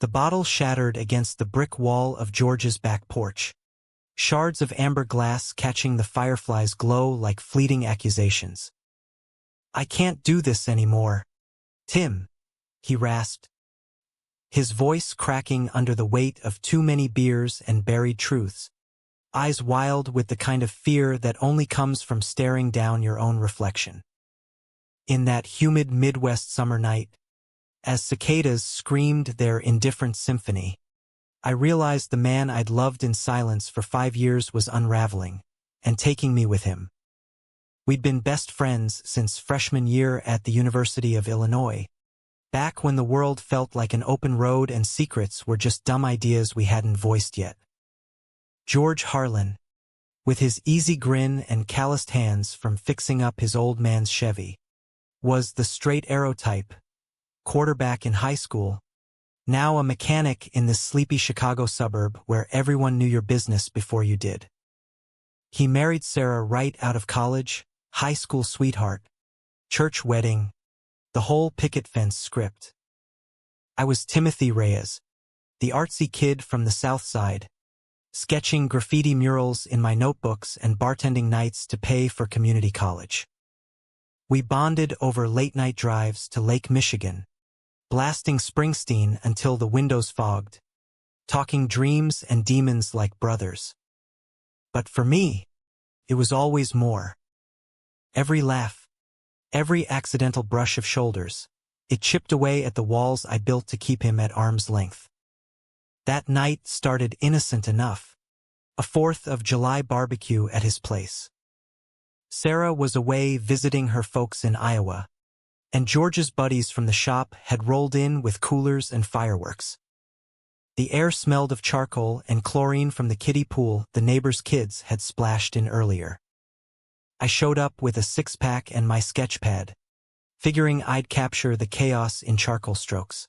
The bottle shattered against the brick wall of George's back porch. Shards of amber glass catching the fireflies' glow like fleeting accusations. "I can't do this anymore, Tim," he rasped, his voice cracking under the weight of too many beers and buried truths, eyes wild with the kind of fear that only comes from staring down your own reflection. In that humid Midwest summer night, as cicadas screamed their indifferent symphony, I realized the man I'd loved in silence for 5 years was unraveling, and taking me with him. We'd been best friends since freshman year at the University of Illinois, back when the world felt like an open road and secrets were just dumb ideas we hadn't voiced yet. George Harlan, with his easy grin and calloused hands from fixing up his old man's Chevy, was the straight arrow type, quarterback in high school, now a mechanic in this sleepy Chicago suburb where everyone knew your business before you did. He married Sarah right out of college, high school sweetheart, church wedding, the whole picket fence script. I was Timothy Reyes, the artsy kid from the South Side, sketching graffiti murals in my notebooks and bartending nights to pay for community college. We bonded over late-night drives to Lake Michigan, blasting Springsteen until the windows fogged, talking dreams and demons like brothers. But for me, it was always more. Every laugh, every accidental brush of shoulders, it chipped away at the walls I built to keep him at arm's length. That night started innocent enough, a 4th of July barbecue at his place. Sarah was away visiting her folks in Iowa, and George's buddies from the shop had rolled in with coolers and fireworks. The air smelled of charcoal and chlorine from the kiddie pool the neighbors' kids had splashed in earlier. I showed up with a 6-pack and my sketch pad, figuring I'd capture the chaos in charcoal strokes.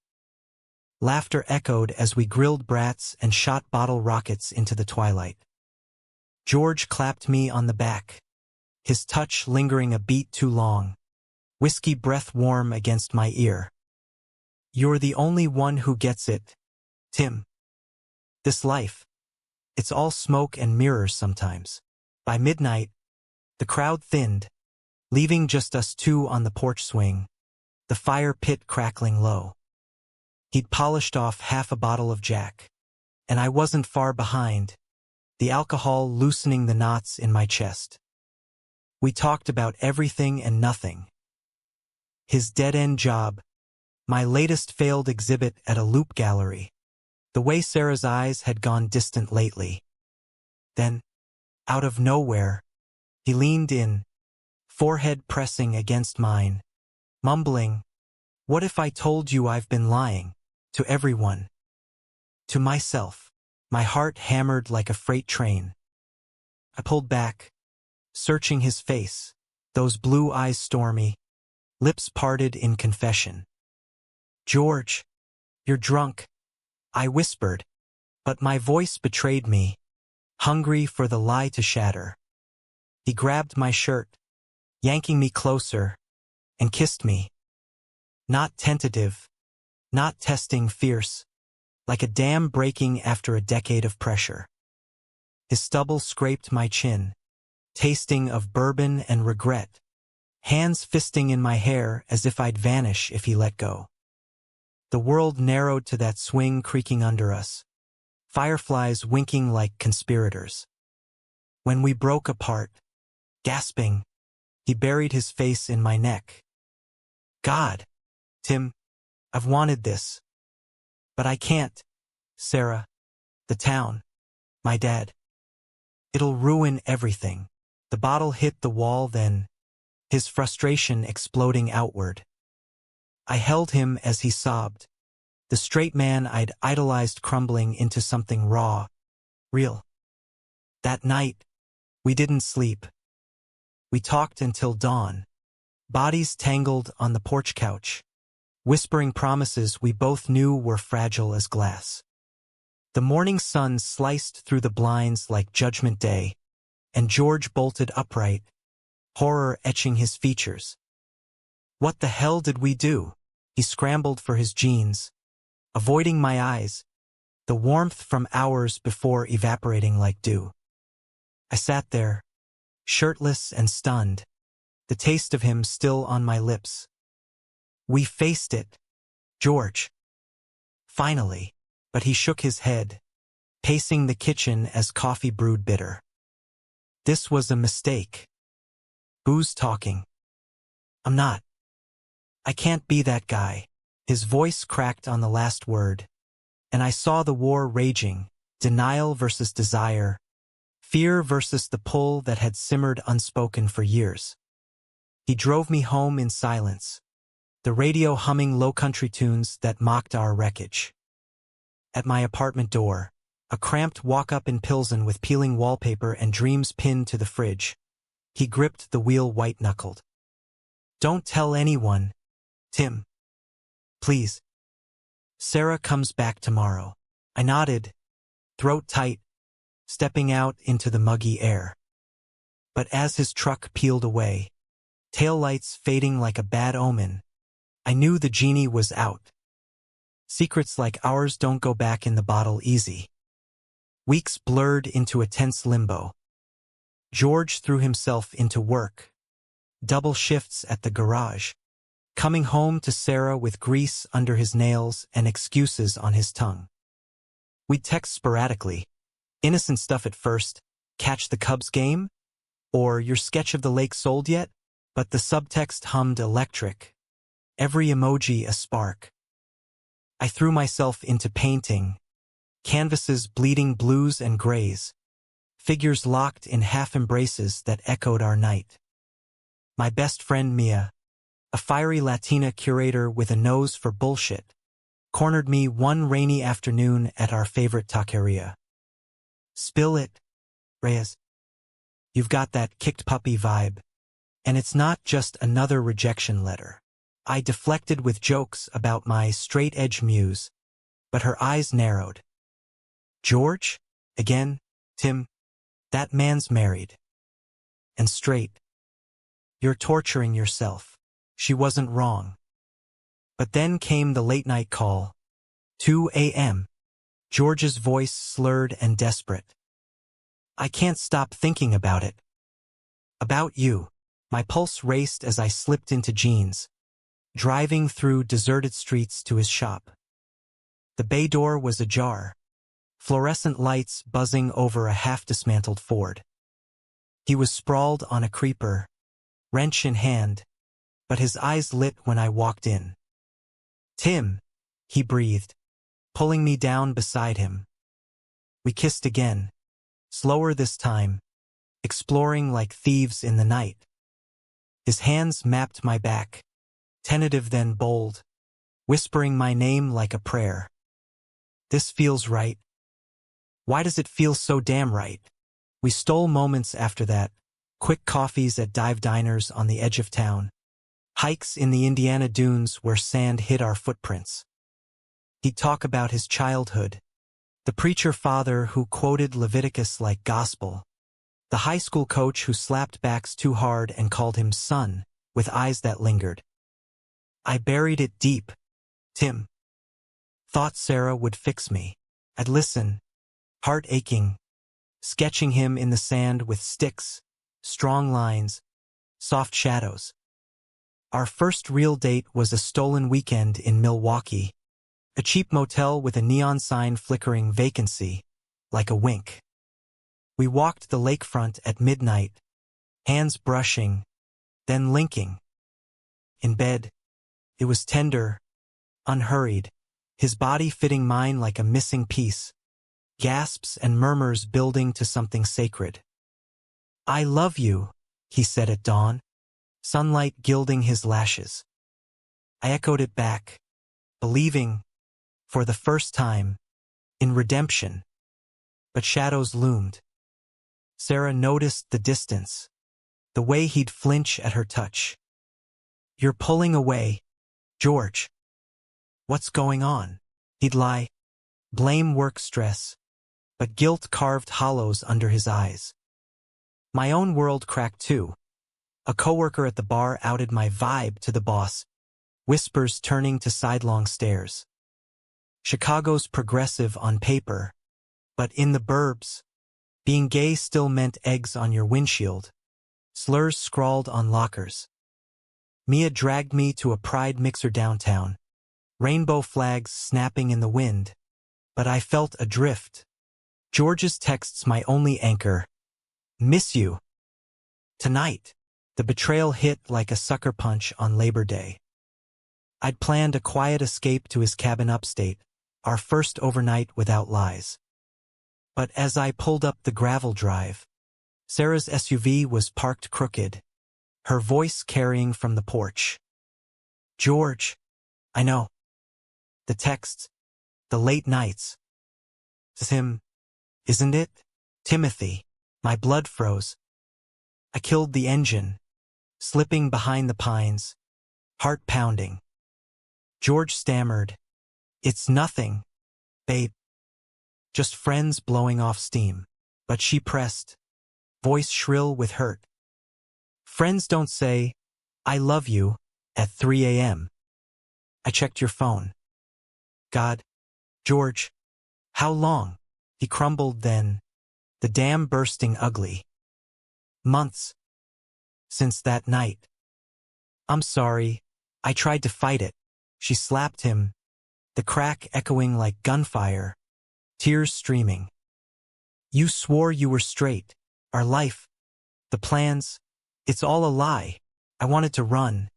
Laughter echoed as we grilled brats and shot bottle rockets into the twilight. George clapped me on the back, his touch lingering a beat too long, whiskey breath warm against my ear. "You're the only one who gets it, Tim. This life, it's all smoke and mirrors sometimes." By midnight, the crowd thinned, leaving just us two on the porch swing, the fire pit crackling low. He'd polished off half a bottle of Jack, and I wasn't far behind, the alcohol loosening the knots in my chest. We talked about everything and nothing. His dead-end job, my latest failed exhibit at a loop gallery, the way Sarah's eyes had gone distant lately. Then, out of nowhere, he leaned in, forehead pressing against mine, mumbling, "What if I told you I've been lying, to everyone? To myself." My heart hammered like a freight train. I pulled back, searching his face, those blue eyes stormy, lips parted in confession. "George, you're drunk," I whispered, but my voice betrayed me, hungry for the lie to shatter. He grabbed my shirt, yanking me closer, and kissed me. Not tentative, not testing, fierce, like a dam breaking after a decade of pressure. His stubble scraped my chin, tasting of bourbon and regret, hands fisting in my hair as if I'd vanish if he let go. The world narrowed to that swing creaking under us, fireflies winking like conspirators. When we broke apart, gasping, he buried his face in my neck. "God, Tim, I've wanted this. But I can't. Sarah, the town, my dad. It'll ruin everything." The bottle hit the wall then, his frustration exploding outward. I held him as he sobbed, the straight man I'd idolized crumbling into something raw, real. That night, we didn't sleep. We talked until dawn, bodies tangled on the porch couch, whispering promises we both knew were fragile as glass. The morning sun sliced through the blinds like Judgment Day, and George bolted upright, horror etching his features. "What the hell did we do?" He scrambled for his jeans, avoiding my eyes, the warmth from hours before evaporating like dew. I sat there, shirtless and stunned, the taste of him still on my lips. We faced it, George. Finally, but he shook his head, pacing the kitchen as coffee brewed bitter. This was a mistake. Who's talking? I'm not. I can't be that guy. His voice cracked on the last word, and I saw the war raging, denial versus desire, fear versus the pull that had simmered unspoken for years. He drove me home in silence, the radio humming low-country tunes that mocked our wreckage. At my apartment door, a cramped walk-up in Pilsen with peeling wallpaper and dreams pinned to the fridge, he gripped the wheel white-knuckled. Don't tell anyone, Tim. Please. Sarah comes back tomorrow. I nodded, throat tight, stepping out into the muggy air. But as his truck peeled away, taillights fading like a bad omen, I knew the genie was out. Secrets like ours don't go back in the bottle easy. Weeks blurred into a tense limbo. George threw himself into work, double shifts at the garage, coming home to Sarah with grease under his nails and excuses on his tongue. We'd text sporadically, innocent stuff at first, catch the Cubs game, or your sketch of the lake sold yet? But the subtext hummed electric, every emoji a spark. I threw myself into painting, canvases bleeding blues and grays, figures locked in half-embraces that echoed our night. My best friend Mia, a fiery Latina curator with a nose for bullshit, cornered me one rainy afternoon at our favorite taqueria. Spill it, Reyes. You've got that kicked puppy vibe. And it's not just another rejection letter. I deflected with jokes about my straight-edge muse, but her eyes narrowed. George? Again, Tim? That man's married. And straight. You're torturing yourself. She wasn't wrong. But then came the late-night call. 2 a.m. George's voice slurred and desperate. I can't stop thinking about it. About you. My pulse raced as I slipped into jeans, driving through deserted streets to his shop. The bay door was ajar, fluorescent lights buzzing over a half-dismantled Ford. He was sprawled on a creeper, wrench in hand, but his eyes lit when I walked in. Tim, he breathed, pulling me down beside him. We kissed again, slower this time, exploring like thieves in the night. His hands mapped my back, tentative then bold, whispering my name like a prayer. This feels right. Why does it feel so damn right? We stole moments after that, quick coffees at dive diners on the edge of town, hikes in the Indiana dunes where sand hid our footprints. He'd talk about his childhood, the preacher father who quoted Leviticus like gospel, the high school coach who slapped backs too hard and called him son, with eyes that lingered. I buried it deep, Tim. Thought Sarah would fix me. I'd listen, heart aching, sketching him in the sand with sticks, strong lines, soft shadows. Our first real date was a stolen weekend in Milwaukee, a cheap motel with a neon sign flickering vacancy, like a wink. We walked the lakefront at midnight, hands brushing, then linking. In bed, it was tender, unhurried, his body fitting mine like a missing piece, gasps and murmurs building to something sacred. I love you, he said at dawn, sunlight gilding his lashes. I echoed it back, believing, for the first time, in redemption. But shadows loomed. Sarah noticed the distance, the way he'd flinch at her touch. You're pulling away, George. What's going on? He'd lie, blame work stress, but guilt carved hollows under his eyes. My own world cracked too. A coworker at the bar outed my vibe to the boss, whispers turning to sidelong stares. Chicago's progressive on paper, but in the burbs, being gay still meant eggs on your windshield, slurs scrawled on lockers. Mia dragged me to a pride mixer downtown, rainbow flags snapping in the wind, but I felt adrift. George's texts my only anchor. Miss you. Tonight. The betrayal hit like a sucker punch on Labor Day. I'd planned a quiet escape to his cabin upstate, our first overnight without lies. But as I pulled up the gravel drive, Sarah's SUV was parked crooked, her voice carrying from the porch. George. I know. The texts. The late nights. It's him, isn't it? Timothy. My blood froze. I killed the engine, slipping behind the pines, heart pounding. George stammered. It's nothing, babe. Just friends blowing off steam. But she pressed, voice shrill with hurt. Friends don't say, I love you, at 3 a.m. I checked your phone. God. George. How long? He crumbled then, the dam bursting ugly. Months. Since that night. I'm sorry. I tried to fight it. She slapped him, the crack echoing like gunfire, tears streaming. You swore you were straight. Our life. The plans. It's all a lie. I wanted to run,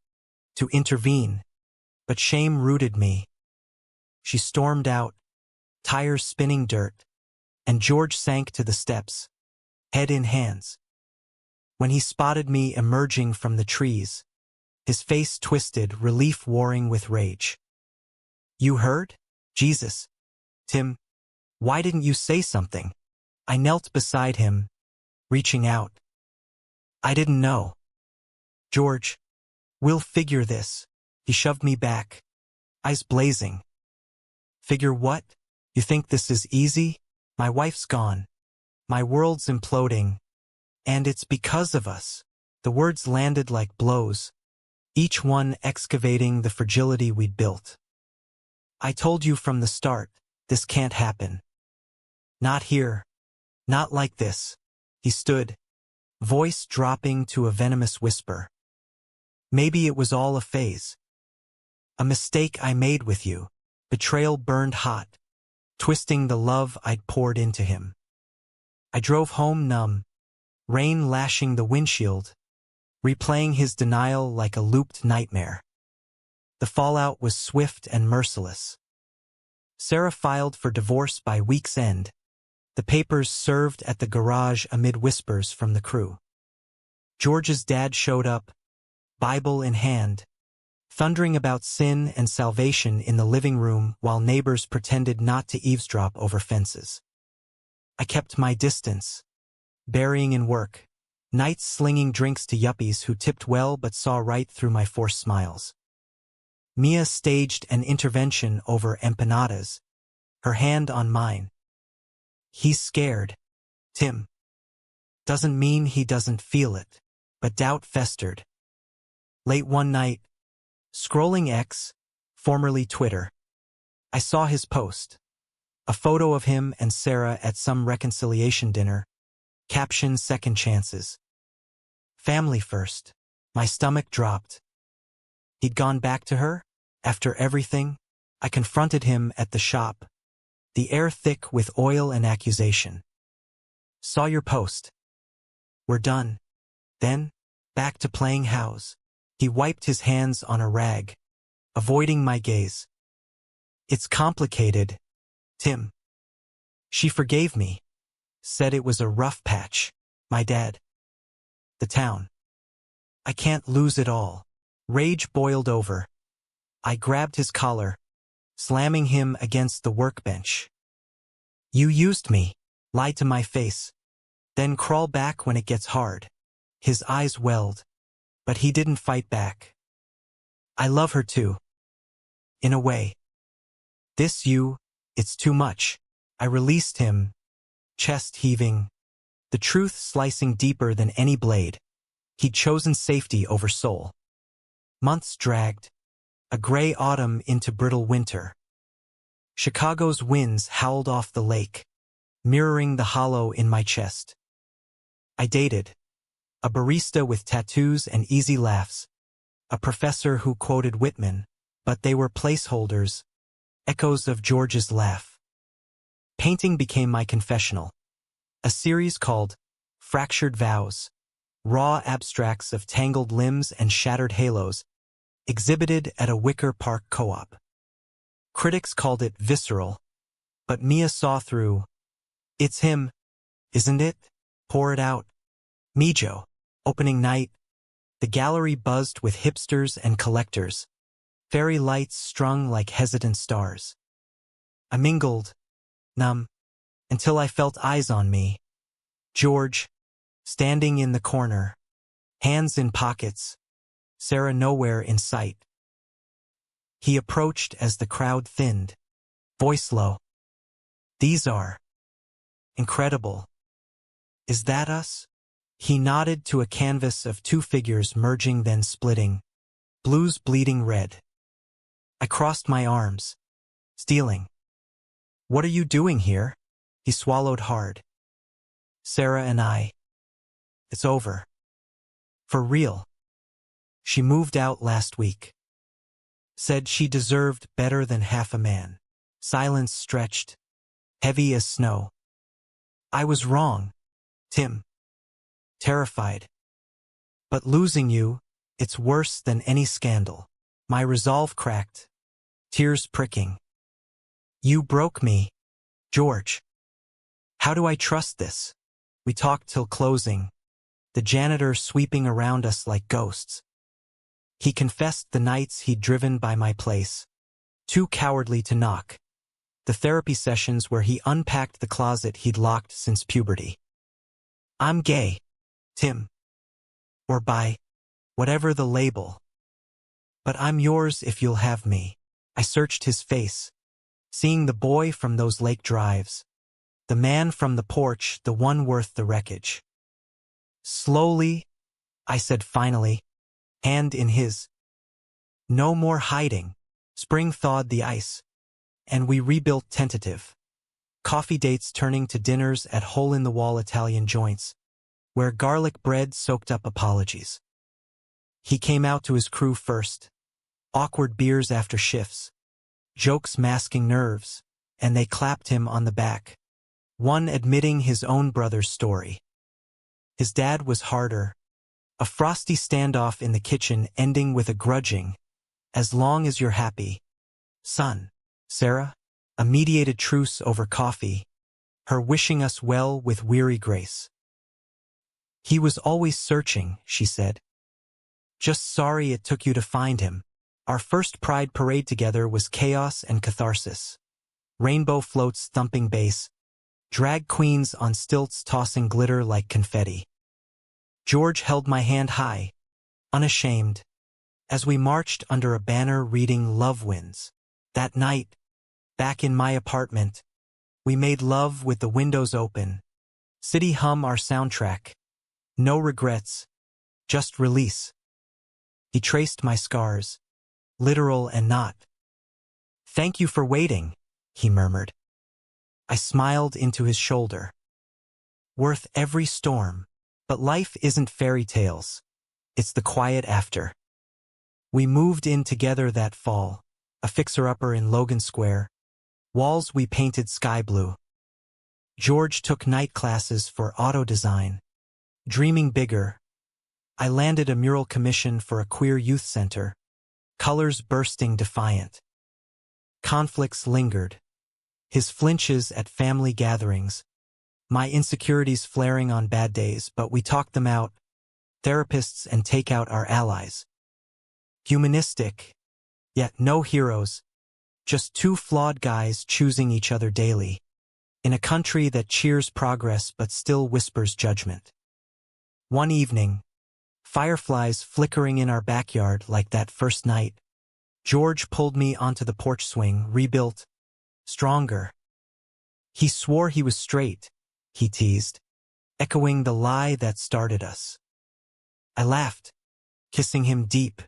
to intervene, but shame rooted me. She stormed out, tires spinning dirt, and George sank to the steps, head in hands. When he spotted me emerging from the trees, his face twisted, relief warring with rage. You heard? Jesus. Tim, why didn't you say something? I knelt beside him, reaching out. I didn't know. George, we'll figure this. He shoved me back, eyes blazing. Figure what? You think this is easy? My wife's gone. My world's imploding. And it's because of us. The words landed like blows, each one excavating the fragility we'd built. I told you from the start, this can't happen. Not here. Not like this. He stood, voice dropping to a venomous whisper. Maybe it was all a phase. A mistake I made with you. Betrayal burned hot, twisting the love I'd poured into him. I drove home numb, rain lashing the windshield, replaying his denial like a looped nightmare. The fallout was swift and merciless. Sarah filed for divorce by week's end, the papers served at the garage amid whispers from the crew. George's dad showed up, Bible in hand, thundering about sin and salvation in the living room while neighbors pretended not to eavesdrop over fences. I kept my distance, burying in work, nights slinging drinks to yuppies who tipped well but saw right through my forced smiles. Mia staged an intervention over empanadas, her hand on mine. He's scared. Tim. Doesn't mean he doesn't feel it, but doubt festered. Late one night, scrolling X, formerly Twitter, I saw his post. A photo of him and Sarah at some reconciliation dinner, caption second chances. Family first. My stomach dropped. He'd gone back to her? After everything? I confronted him at the shop, the air thick with oil and accusation. Saw your post. We're done. Then, back to playing house. He wiped his hands on a rag, avoiding my gaze. It's complicated, Tim. She forgave me, said it was a rough patch. My dad. The town. I can't lose it all. Rage boiled over. I grabbed his collar, slamming him against the workbench. You used me, lied to my face, then crawl back when it gets hard. His eyes welled, but he didn't fight back. I love her too. In a way. It's too much. I released him, chest heaving, the truth slicing deeper than any blade. He'd chosen safety over soul. Months dragged, a gray autumn into brittle winter. Chicago's winds howled off the lake, mirroring the hollow in my chest. I dated a barista with tattoos and easy laughs, a professor who quoted Whitman, but they were placeholders, echoes of George's laugh. Painting became my confessional, a series called Fractured Vows, raw abstracts of tangled limbs and shattered halos, exhibited at a Wicker Park co-op. Critics called it visceral, but Mia saw through. It's him, isn't it? Pour it out. Mijo. Opening night. The gallery buzzed with hipsters and collectors. Fairy lights strung like hesitant stars. I mingled, numb, until I felt eyes on me. George, standing in the corner, hands in pockets, Sarah nowhere in sight. He approached as the crowd thinned, voice low. These are incredible. Is that us? He nodded to a canvas of two figures merging then splitting, blues bleeding red. I crossed my arms, stealing. What are you doing here? He swallowed hard. Sarah and I. It's over. For real. She moved out last week. Said she deserved better than half a man. Silence stretched, heavy as snow. I was wrong, Tim. Terrified. But losing you, it's worse than any scandal. My resolve cracked, tears pricking. You broke me, George. How do I trust this? We talked till closing, the janitor sweeping around us like ghosts. He confessed the nights he'd driven by my place, too cowardly to knock. The therapy sessions where he unpacked the closet he'd locked since puberty. I'm gay, Tim. Or bi, whatever the label. But I'm yours if you'll have me. I searched his face, seeing the boy from those lake drives, the man from the porch, the one worth the wreckage. Slowly, I said finally, hand in his. No more hiding. Spring thawed the ice, and we rebuilt tentative. Coffee dates turning to dinners at hole-in-the-wall Italian joints, where garlic bread soaked up apologies. He came out to his crew first. Awkward beers after shifts. Jokes masking nerves, and they clapped him on the back. One admitting his own brother's story. His dad was harder. A frosty standoff in the kitchen ending with a grudging, as long as you're happy, son. Sarah, a mediated truce over coffee, her wishing us well with weary grace. He was always searching, she said. Just sorry it took you to find him. Our first pride parade together was chaos and catharsis. Rainbow floats thumping bass, drag queens on stilts tossing glitter like confetti. George held my hand high, unashamed, as we marched under a banner reading Love Wins. That night, back in my apartment, we made love with the windows open. City hum our soundtrack. No regrets, just release. He traced my scars, literal and not. Thank you for waiting, he murmured. I smiled into his shoulder. Worth every storm. But life isn't fairy tales. It's the quiet after. We moved in together that fall, a fixer-upper in Logan Square. Walls we painted sky blue. George took night classes for auto design. Dreaming bigger, I landed a mural commission for a queer youth center, colors bursting defiant. Conflicts lingered. His flinches at family gatherings. My insecurities flaring on bad days, but we talked them out. Therapists and takeout are allies. Humanistic, yet no heroes. Just two flawed guys choosing each other daily. In a country that cheers progress but still whispers judgment. One evening, fireflies flickering in our backyard like that first night, George pulled me onto the porch swing, rebuilt, stronger. He swore he was straight, he teased, echoing the lie that started us. I laughed, kissing him deep.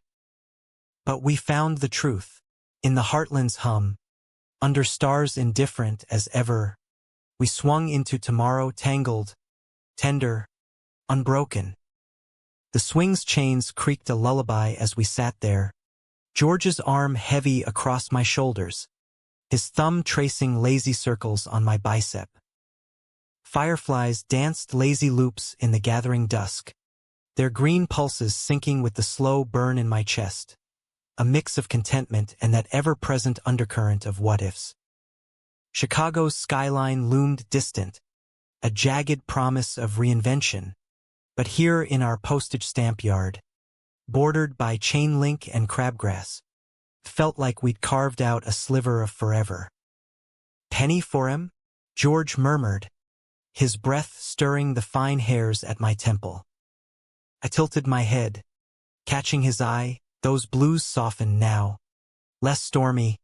But we found the truth. In the heartland's hum, Under stars indifferent as ever, we swung into tomorrow tangled, tender, unbroken. The swing's chains creaked a lullaby as we sat there, George's arm heavy across my shoulders, his thumb tracing lazy circles on my bicep. Fireflies danced lazy loops in the gathering dusk, their green pulses syncing with the slow burn in my chest, a mix of contentment and that ever-present undercurrent of what-ifs. Chicago's skyline loomed distant, a jagged promise of reinvention, but here in our postage stamp yard, bordered by chain link and crabgrass, felt like we'd carved out a sliver of forever. "Penny for him?" George murmured, his breath stirring the fine hairs at my temple. I tilted my head, catching his eye. Those blues softened now, less stormy,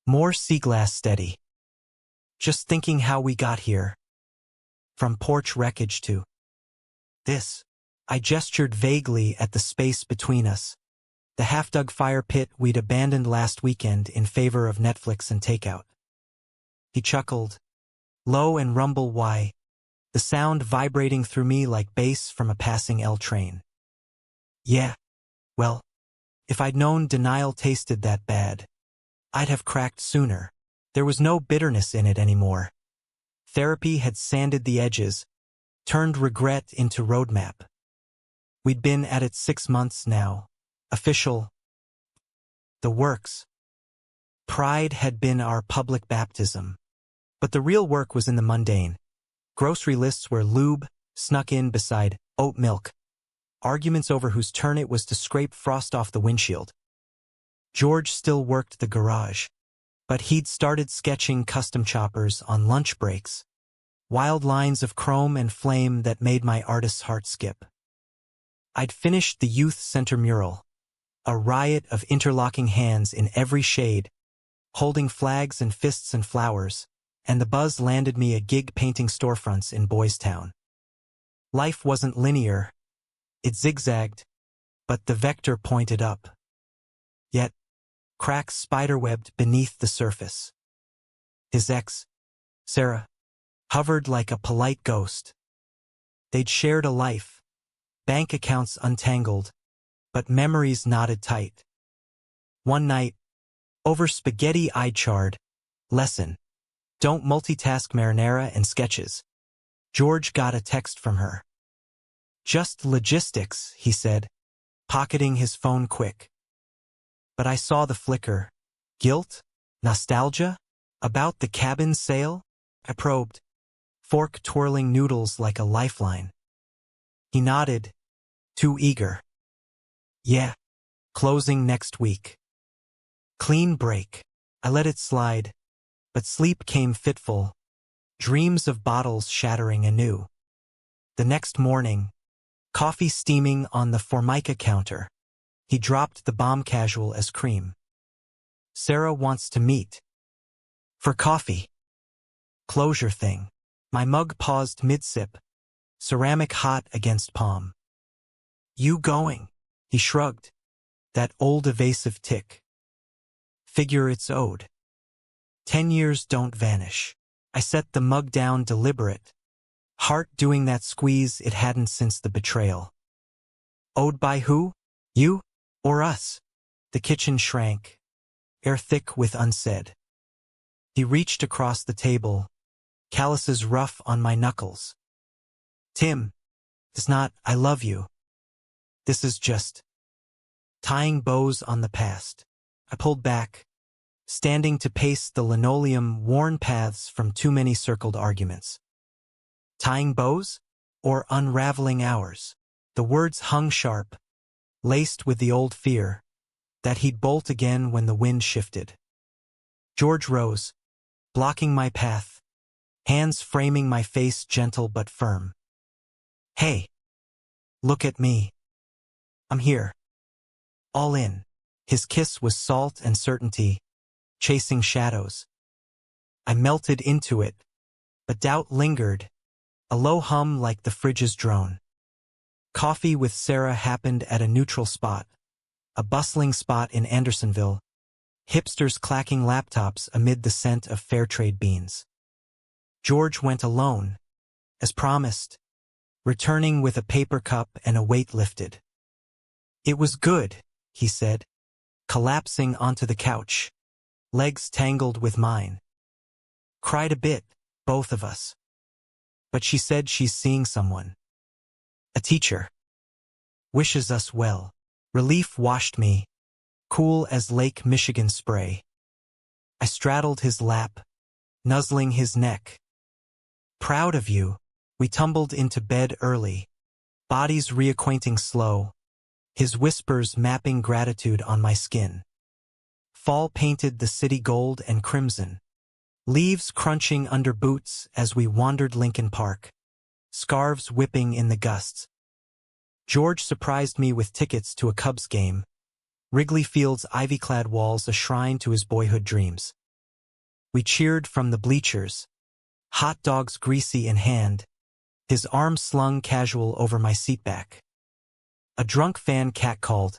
more sea-glass steady. Just thinking how we got here. From porch wreckage to this. I gestured vaguely at the space between us, the half-dug fire pit we'd abandoned last weekend in favor of Netflix and takeout. He chuckled, low and rumble why, the sound vibrating through me like bass from a passing L train. Yeah, well, if I'd known denial tasted that bad, I'd have cracked sooner. There was no bitterness in it anymore. Therapy had sanded the edges, turned regret into roadmap. We'd been at it 6 months now. Official. The works. Pride had been our public baptism. But the real work was in the mundane. Grocery lists where lube snuck in beside oat milk. Arguments over whose turn it was to scrape frost off the windshield. George still worked the garage, but he'd started sketching custom choppers on lunch breaks, wild lines of chrome and flame that made my artist's heart skip. I'd finished the youth center mural, a riot of interlocking hands in every shade, holding flags and fists and flowers, and the buzz landed me a gig painting storefronts in Boys Town. Life wasn't linear. It zigzagged, but the vector pointed up. Yet, cracks spiderwebbed beneath the surface. His ex, Sarah, hovered like a polite ghost. They'd shared a life, bank accounts untangled, but memories knotted tight. One night, over spaghetti I charred, lesson, don't multitask marinara and sketches. George got a text from her. Just logistics, he said, pocketing his phone quick. But I saw the flicker. Guilt? Nostalgia? About the cabin sale? I probed, fork twirling noodles like a lifeline. He nodded, too eager. Yeah, closing next week. Clean break. I let it slide, but sleep came fitful, dreams of bottles shattering anew. The next morning, coffee steaming on the Formica counter, he dropped the bomb casual as cream. Sarah wants to meet. For coffee. Closure thing. My mug paused mid-sip, ceramic hot against palm. You going? He shrugged, that old evasive tick. Figure it's owed. 10 years don't vanish. I set the mug down deliberate, heart doing that squeeze it hadn't since the betrayal. Owed by who? You? Or us? The kitchen shrank, air thick with unsaid. He reached across the table, calluses rough on my knuckles. Tim, it's not I love you. This is just tying bows on the past. I pulled back, standing to pace the linoleum-worn paths from too many circled arguments. Tying bows? Or unraveling ours? The words hung sharp, laced with the old fear that he'd bolt again when the wind shifted. George rose, blocking my path, hands framing my face gentle but firm. Hey, look at me. I'm here. All in. His kiss was salt and certainty, chasing shadows. I melted into it, but doubt lingered, a low hum like the fridge's drone. Coffee with Sarah happened at a neutral spot, a bustling spot in Andersonville, hipsters clacking laptops amid the scent of fair trade beans. George went alone, as promised, returning with a paper cup and a weight lifted. "It was good," he said, collapsing onto the couch, legs tangled with mine. "Cried a bit, both of us. But she said she's seeing someone. A teacher. Wishes us well." Relief washed me, cool as Lake Michigan spray. I straddled his lap, nuzzling his neck. "Proud of you." We tumbled into bed early, bodies reacquainting slow, his whispers mapping gratitude on my skin. Fall painted the city gold and crimson, leaves crunching under boots as we wandered Lincoln Park, scarves whipping in the gusts. George surprised me with tickets to a Cubs game, Wrigley Field's ivy-clad walls a shrine to his boyhood dreams. We cheered from the bleachers, hot dogs greasy in hand, his arm slung casual over my seatback. A drunk fan catcalled,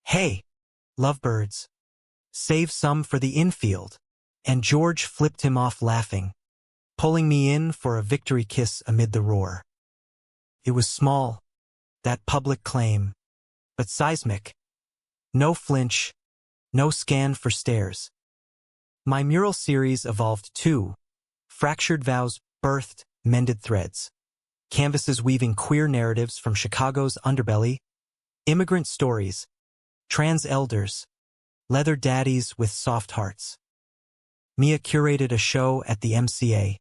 "Hey, lovebirds, save some for the infield," and George flipped him off laughing, pulling me in for a victory kiss amid the roar. It was small, that public claim, but seismic. No flinch, no scan for stares. My mural series evolved too. Fractured vows birthed mended threads. Canvases weaving queer narratives from Chicago's underbelly, immigrant stories, trans elders, leather daddies with soft hearts. Mia curated a show at the MCA,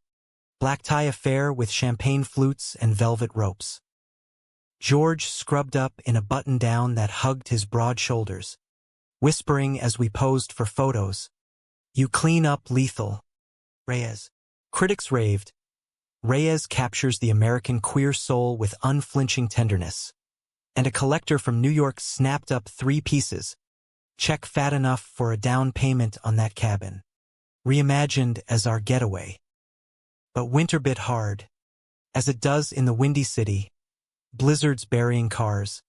black tie affair with champagne flutes and velvet ropes. George scrubbed up in a button-down that hugged his broad shoulders, whispering as we posed for photos, "You clean up lethal, Reyes." Critics raved. Reyes captures the American queer soul with unflinching tenderness. And a collector from New York snapped up 3 pieces, check fat enough for a down payment on that cabin, reimagined as our getaway. But winter bit hard, as it does in the Windy City, blizzards burying cars,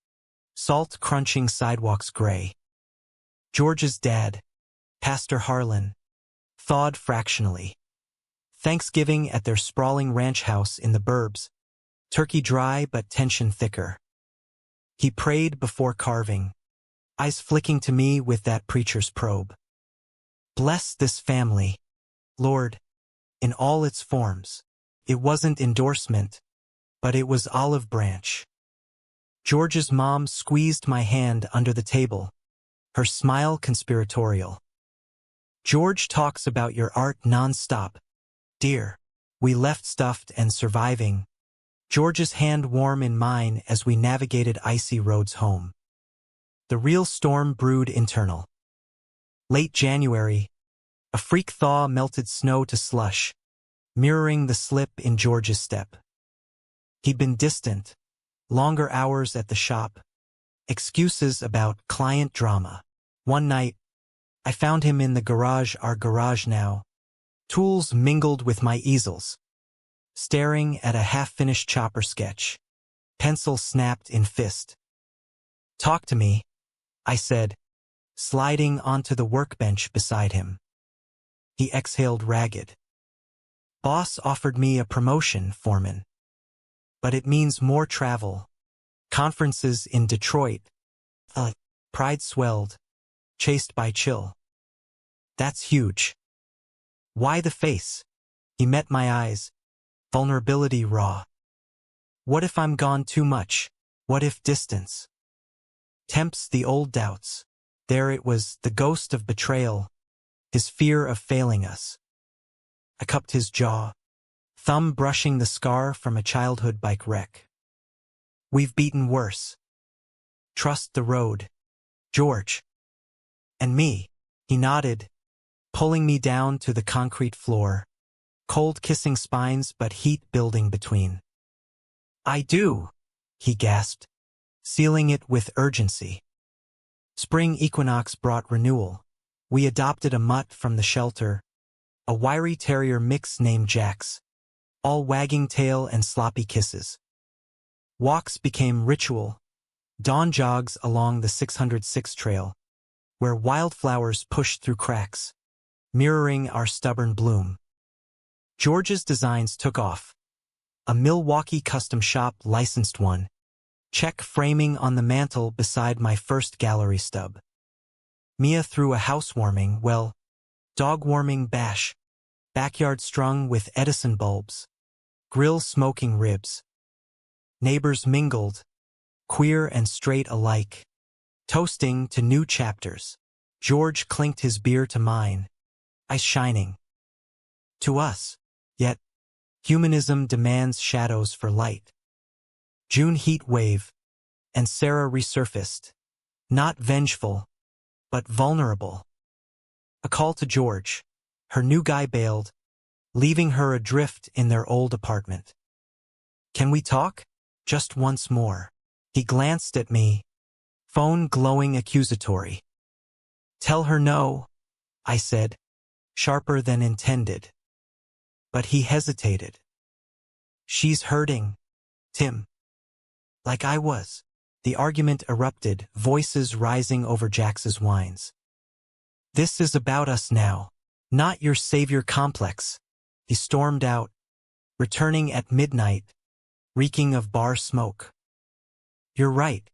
salt crunching sidewalks gray. George's dad, Pastor Harlan, thawed fractionally. Thanksgiving at their sprawling ranch house in the burbs, turkey dry but tension thicker. He prayed before carving, eyes flicking to me with that preacher's probe. "Bless this family, Lord, in all its forms." It wasn't endorsement, but it was olive branch. George's mom squeezed my hand under the table, her smile conspiratorial. "George talks about your art non-stop, dear." We left stuffed and surviving, George's hand warm in mine as we navigated icy roads home. The real storm brewed internal. Late January, a freak thaw melted snow to slush, mirroring the slip in George's step. He'd been distant, longer hours at the shop, excuses about client drama. One night, I found him in the garage, our garage now, tools mingled with my easels, staring at a half-finished chopper sketch, pencil snapped in fist. "Talk to me," I said, sliding onto the workbench beside him. He exhaled ragged. "Boss offered me a promotion, foreman. But it means more travel. Conferences in Detroit." Pride swelled, chased by chill. "That's huge." "Why the face?" He met my eyes, vulnerability raw. "What if I'm gone too much? What if distance tempts the old doubts?" There it was, the ghost of betrayal, his fear of failing us. I cupped his jaw, thumb brushing the scar from a childhood bike wreck. "We've beaten worse. Trust the road, George." "And me," he nodded, pulling me down to the concrete floor, cold kissing spines but heat building between. "I do," he gasped, sealing it with urgency. Spring equinox brought renewal. We adopted a mutt from the shelter, a wiry terrier mix named Jax, all wagging tail and sloppy kisses. Walks became ritual, dawn jogs along the 606 trail, where wildflowers pushed through cracks, mirroring our stubborn bloom. George's designs took off. A Milwaukee custom shop licensed one, check framing on the mantel beside my first gallery stub. Mia threw a housewarming, well, dog-warming bash, backyard strung with Edison bulbs, grill smoking ribs. Neighbors mingled, queer and straight alike, toasting to new chapters. George clinked his beer to mine, eyes shining. To us, yet, humanism demands shadows for light. June heat wave, and Sarah resurfaced, not vengeful, but vulnerable. A call to George. Her new guy bailed, leaving her adrift in their old apartment. Can we talk? Just once more. He glanced at me, phone glowing accusatory. Tell her no, I said, sharper than intended. But he hesitated. She's hurting, Tim. Like I was. The argument erupted, voices rising over Jax's whines. This is about us now, not your savior complex. He stormed out, returning at midnight, reeking of bar smoke. You're right.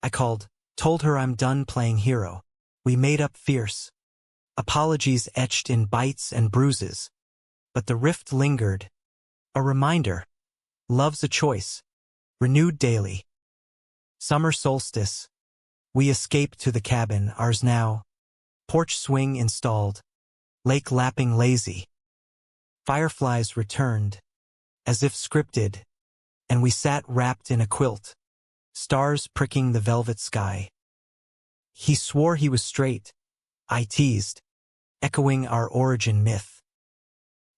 I called, told her I'm done playing hero. We made up fierce. Apologies etched in bites and bruises. But the rift lingered. A reminder. Love's a choice. Renewed daily. Summer solstice. We escape to the cabin, ours now. Porch swing installed. Lake lapping lazy. Fireflies returned, as if scripted, and we sat wrapped in a quilt, stars pricking the velvet sky. He swore he was straight. I teased, echoing our origin myth.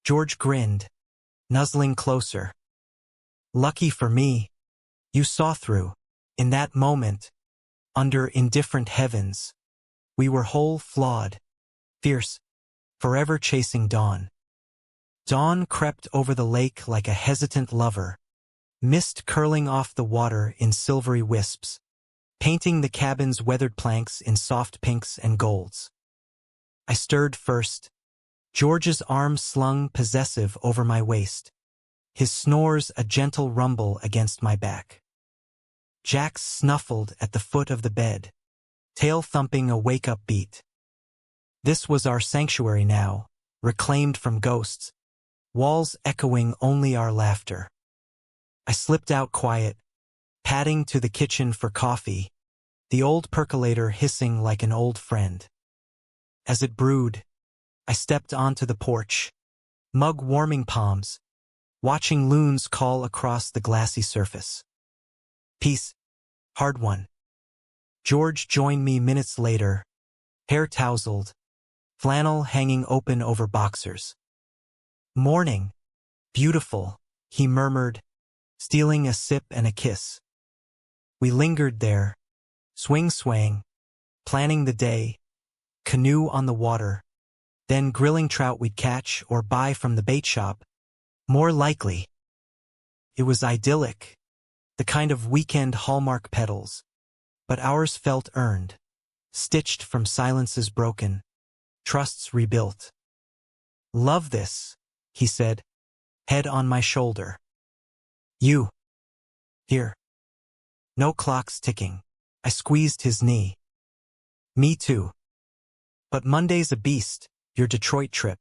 George grinned, nuzzling closer. Lucky for me, you saw through. In that moment, under indifferent heavens, we were whole, flawed, fierce, forever chasing dawn. Dawn crept over the lake like a hesitant lover, mist curling off the water in silvery wisps, painting the cabin's weathered planks in soft pinks and golds. I stirred first, George's arm slung possessive over my waist, his snores a gentle rumble against my back. Jax snuffled at the foot of the bed, tail thumping a wake-up beat. This was our sanctuary now, reclaimed from ghosts, walls echoing only our laughter. I slipped out quiet, padding to the kitchen for coffee, the old percolator hissing like an old friend. As it brewed, I stepped onto the porch, mug warming palms, watching loons call across the glassy surface. Peace, hard one. George joined me minutes later, hair tousled, flannel hanging open over boxers. Morning, beautiful, he murmured, stealing a sip and a kiss. We lingered there, swaying, planning the day, canoe on the water, then grilling trout we'd catch or buy from the bait shop, more likely. It was idyllic, the kind of weekend Hallmark petals, but ours felt earned, stitched from silences broken, trusts rebuilt. Love this, he said, head on my shoulder. You. Here. No clocks ticking. I squeezed his knee. Me too. But Monday's a beast, your Detroit trip.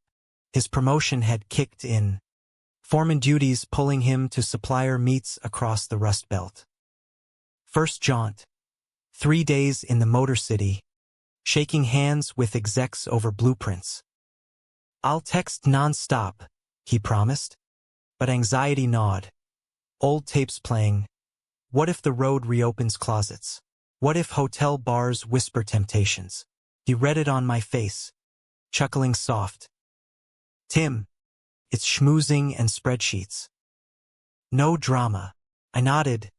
His promotion had kicked in. Foreman duties pulling him to supplier meets across the Rust Belt. First jaunt. 3 days in the Motor City, shaking hands with execs over blueprints. I'll text non-stop, he promised, but anxiety gnawed. Old tapes playing. What if the road reopens closets? What if hotel bars whisper temptations? He read it on my face, chuckling soft. Tim, it's schmoozing and spreadsheets. No drama. I nodded,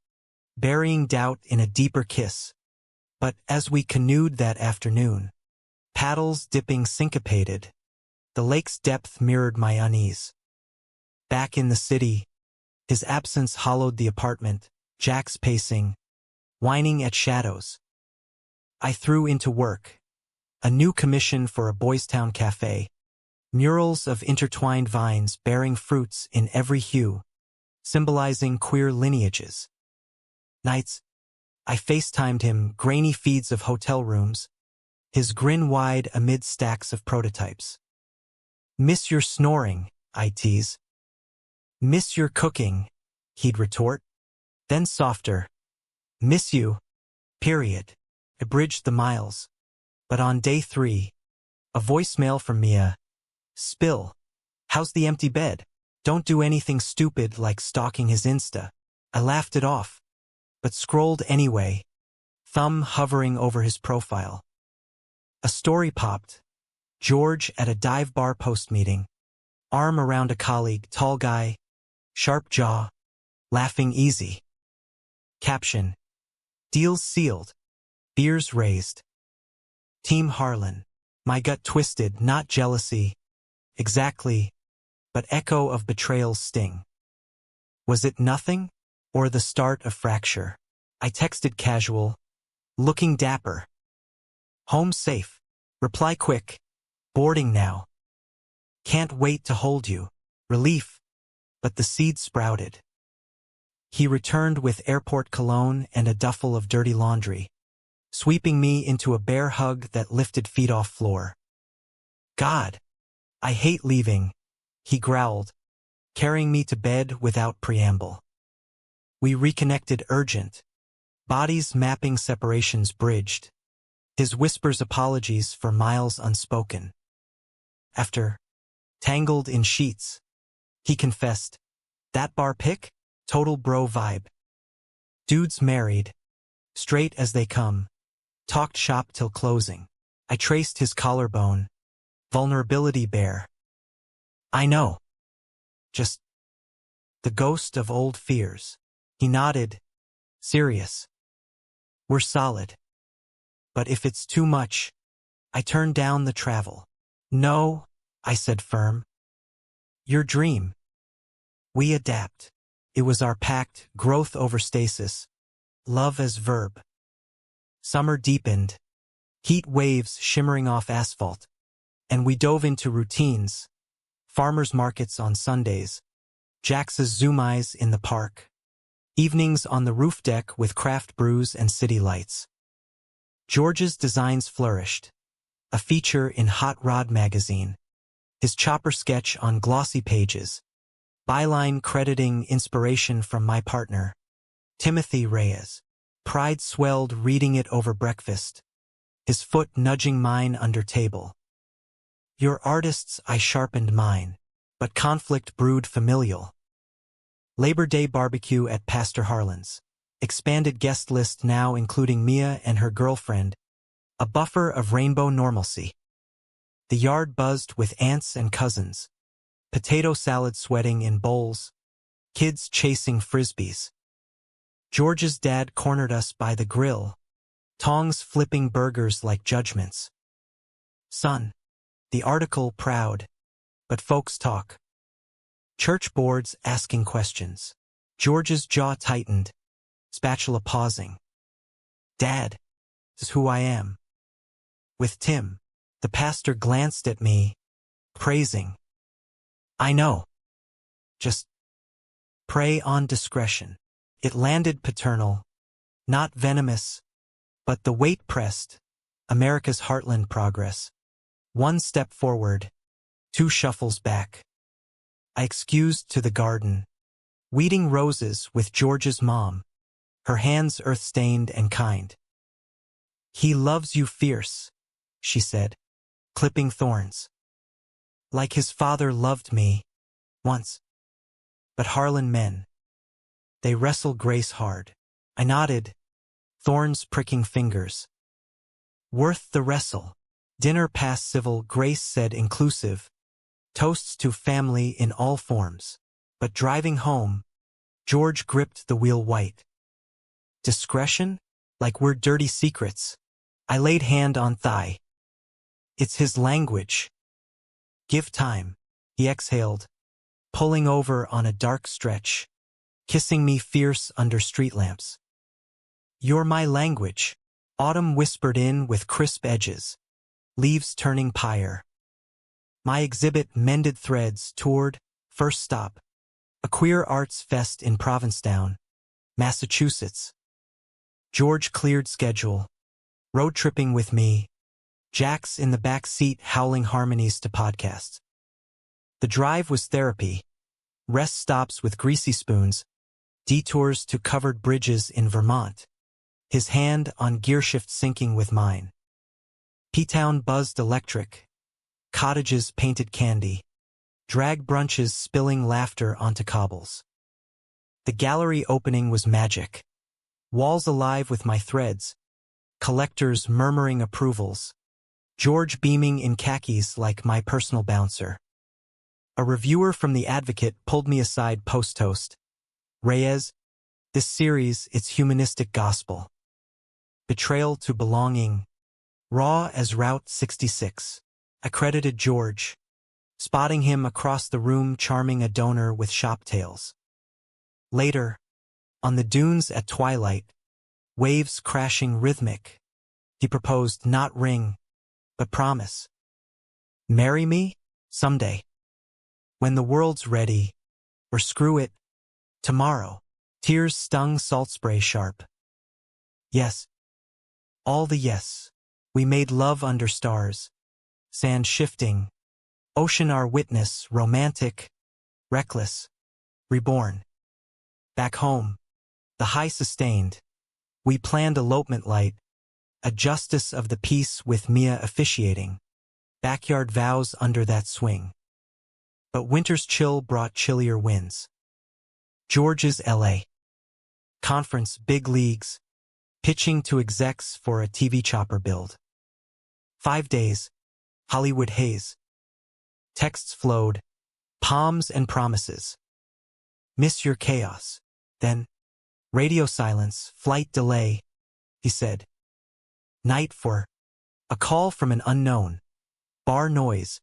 burying doubt in a deeper kiss. But as we canoed that afternoon, paddles dipping syncopated, the lake's depth mirrored my unease. Back in the city, his absence hollowed the apartment, Jax pacing, whining at shadows. I threw into work, A new commission for a Boys Town cafe. Murals of intertwined vines bearing fruits in every hue, symbolizing queer lineages. Nights, I FaceTimed him grainy feeds of hotel rooms, his grin wide amid stacks of prototypes. Miss your snoring, I tease. Miss your cooking, he'd retort. Then softer. Miss you, period. I bridged the miles. But on day 3, a voicemail from Mia. Spill. How's the empty bed? Don't do anything stupid like stalking his Insta. I laughed it off, but scrolled anyway, thumb hovering over his profile. A story popped. George at a dive bar post-meeting, arm around a colleague, tall guy, sharp jaw, laughing easy. Caption. Deals sealed. Beers raised. Team Harlan. My gut twisted, not jealousy. Exactly. But echo of betrayal's sting. Was it nothing? Or the start of fracture? I texted casual. Looking dapper. Home safe. Reply quick. Boarding now. Can't wait to hold you. Relief. But the seed sprouted. He returned with airport cologne and a duffel of dirty laundry, sweeping me into a bear hug that lifted feet off floor. God, I hate leaving, he growled, carrying me to bed without preamble. We reconnected urgent, bodies mapping separations bridged, his whispers apologies for miles unspoken. After, tangled in sheets, he confessed, that bar pic? Total bro vibe. Dudes married, straight as they come, talked shop till closing. I traced his collarbone, vulnerability bare. I know. Just the ghost of old fears. He nodded, serious. We're solid. But if it's too much, I turned down the travel. No, I said firm. Your dream. We adapt. It was our pact, growth over stasis, love as verb. Summer deepened, heat waves shimmering off asphalt, and we dove into routines, farmers' markets on Sundays, Jax's zoom eyes in the park, evenings on the roof deck with craft brews and city lights. George's designs flourished, a feature in Hot Rod magazine, his chopper sketch on glossy pages, byline crediting inspiration from my partner, Timothy Reyes. Pride swelled reading it over breakfast, his foot nudging mine under table. Your artists, I sharpened mine, but conflict brewed familial. Labor Day barbecue at Pastor Harlan's. Expanded guest list now including Mia and her girlfriend, a buffer of rainbow normalcy. The yard buzzed with aunts and cousins. Potato salad sweating in bowls, kids chasing frisbees. George's dad cornered us by the grill, tongs flipping burgers like judgments. Son, the article proud, but folks talk. Church boards asking questions. George's jaw tightened, spatula pausing. Dad, this is who I am. With Tim, the pastor glanced at me, praising. I know. Just pray on discretion. It landed paternal, not venomous, but the weight pressed, America's heartland progress. One step forward, 2 shuffles back. I excused to the garden, weeding roses with George's mom, her hands earth-stained and kind. He loves you fierce, she said, clipping thorns. Like his father loved me, once. But Harlan men. They wrestle grace hard. I nodded, thorns pricking fingers. Worth the wrestle. Dinner past civil, grace said inclusive. Toasts to family in all forms. But driving home, George gripped the wheel white. Discretion? Like we're dirty secrets. I laid hand on thigh. It's his language. Give time, he exhaled, pulling over on a dark stretch, kissing me fierce under street lamps. You're my language, autumn whispered in with crisp edges. leaves turning pyre. My exhibit Mended Threads toured, first stop, a queer arts fest in Provincetown, Massachusetts. George cleared schedule, road tripping with me, Jax in the back seat howling harmonies to podcasts. The drive was therapy, rest stops with greasy spoons, detours to covered bridges in Vermont, his hand on gearshift syncing with mine. P-Town buzzed electric, cottages painted candy, drag brunches spilling laughter onto cobbles. The gallery opening was magic, walls alive with my threads, collectors murmuring approvals, George beaming in khakis like my personal bouncer. A reviewer from the Advocate pulled me aside post-toast. Reyes, this series, it's humanistic gospel. Betrayal to belonging, raw as Route 66. I credited George, spotting him across the room charming a donor with shop tales. Later, on the dunes at twilight, waves crashing rhythmic, he proposed not ring, but promise. Marry me? Someday. When the world's ready, or screw it, tomorrow. Tears stung salt spray sharp. Yes. All the yes. We made love under stars. Sand shifting. Ocean our witness, romantic, reckless, reborn. Back home, the high sustained. We planned elopement light, a justice of the peace with Mia officiating. Backyard vows under that swing. But winter's chill brought chillier winds. George's L.A. Conference big leagues, pitching to execs for a TV chopper build. 5 days, Hollywood haze. Texts flowed, palms and promises. Miss your chaos. Then, radio silence, flight delay, he said. Night for a call from an unknown. Bar noise.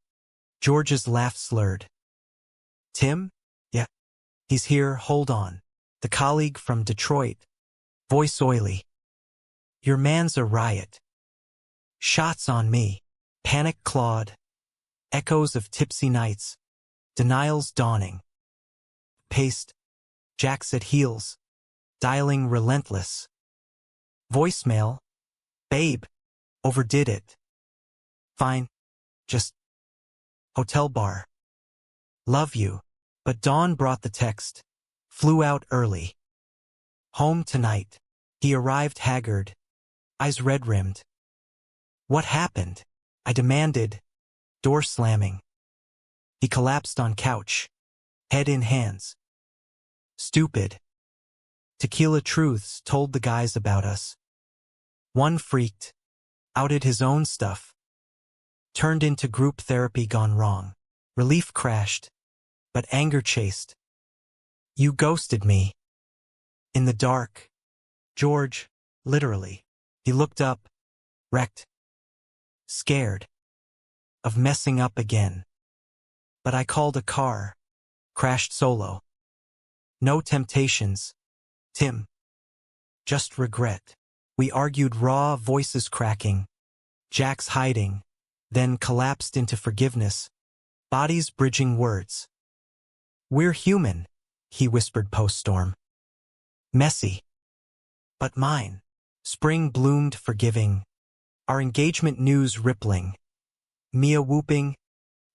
George's laugh slurred. Tim? Yeah. He's here, hold on. The colleague from Detroit. Voice oily. Your man's a riot. Shots on me. Panic clawed. Echoes of tipsy nights. Denials dawning. Paced. Jax at heels. Dialing relentless. Voicemail. Babe. Overdid it. Fine. Just. Hotel bar. Love you. But dawn brought the text. Flew out early. Home tonight. He arrived haggard. Eyes red-rimmed. What happened? I demanded. Door slamming. He collapsed on couch. Head in hands. Stupid. Tequila truths told the guys about us. One freaked. Outed his own stuff. Turned into group therapy gone wrong. Relief crashed. But anger chased. You ghosted me. In the dark. George, literally. He looked up. Wrecked. Scared. Of messing up again. But I called a car. Crashed solo. No temptations. Tim. Just regret. We argued raw, voices cracking. Jax hiding. Then collapsed into forgiveness. Bodies bridging words. We're human, he whispered post-storm. Messy. But mine. Spring bloomed forgiving. Our engagement news rippling. Mia whooping.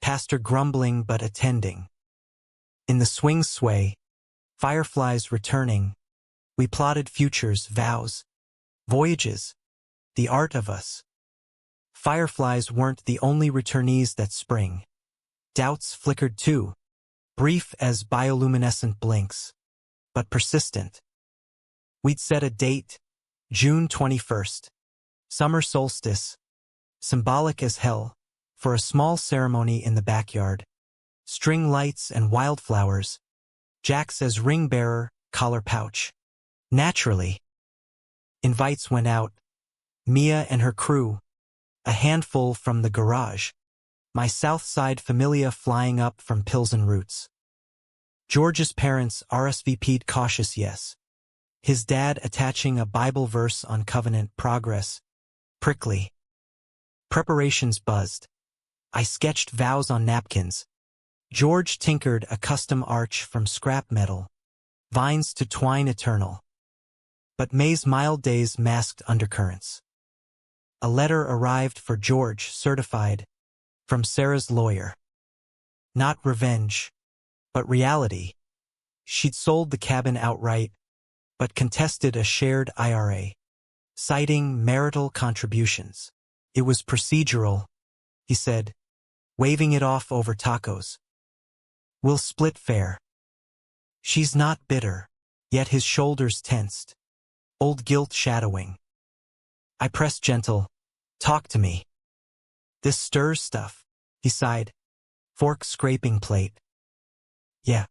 Pastor grumbling but attending. In the swing sway. Fireflies returning. We plotted futures, vows. Voyages. The art of us. Fireflies weren't the only returnees that spring. Doubts flickered too. Brief as bioluminescent blinks. But persistent. We'd set a date. June 21st. Summer solstice. Symbolic as hell. For a small ceremony in the backyard. String lights and wildflowers. Jax as ring bearer, collar pouch. Naturally. Invites went out. Mia and her crew. A handful from the garage. My South Side familia flying up from Pilsen Roots. George's parents RSVP'd cautious yes. His dad attaching a Bible verse on covenant progress. Prickly. Preparations buzzed. I sketched vows on napkins. George tinkered a custom arch from scrap metal. Vines to twine eternal. But May's mild days masked undercurrents. A letter arrived for George, certified, from Sarah's lawyer. Not revenge, but reality. She'd sold the cabin outright, but contested a shared IRA, citing marital contributions. It was procedural, he said, waving it off over tacos. We'll split fair. She's not bitter, yet his shoulders tensed, old guilt shadowing. I pressed gentle, talk to me. This stirs stuff, he sighed, fork scraping plate. Yeah.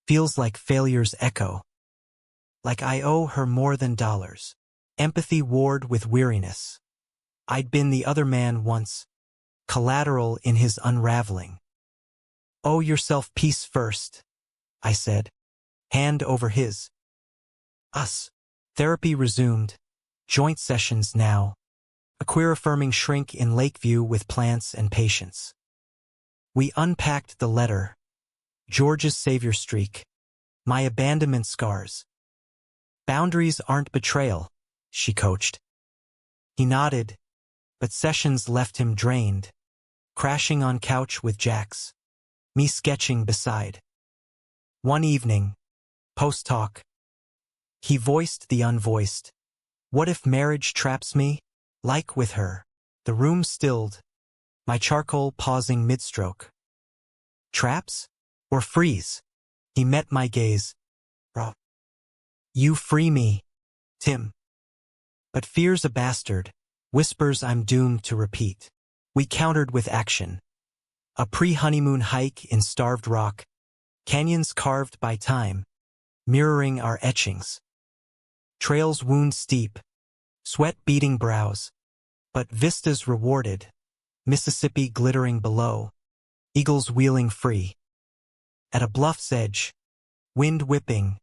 Feels like failure's echo. Like I owe her more than dollars. Empathy warred with weariness. I'd been the other man once, collateral in his unraveling. Owe yourself peace first, I said, hand over his. Us. Therapy resumed, joint sessions now, a queer-affirming shrink in Lakeview with plants and patience. We unpacked the letter, George's savior streak, my abandonment scars. Boundaries aren't betrayal, she coached. He nodded, but sessions left him drained, crashing on couch with Jax, me sketching beside. One evening, post-talk, he voiced the unvoiced. What if marriage traps me? Like with her. The room stilled, my charcoal pausing mid-stroke. Traps? Or freeze? He met my gaze. Bro. You free me, Tim. But fear's a bastard, whispers I'm doomed to repeat. We countered with action. A pre-honeymoon hike in Starved Rock, canyons carved by time, mirroring our etchings. Trails wound steep, sweat beating brows, but vistas rewarded, Mississippi glittering below, eagles wheeling free. At a bluff's edge, wind whipping,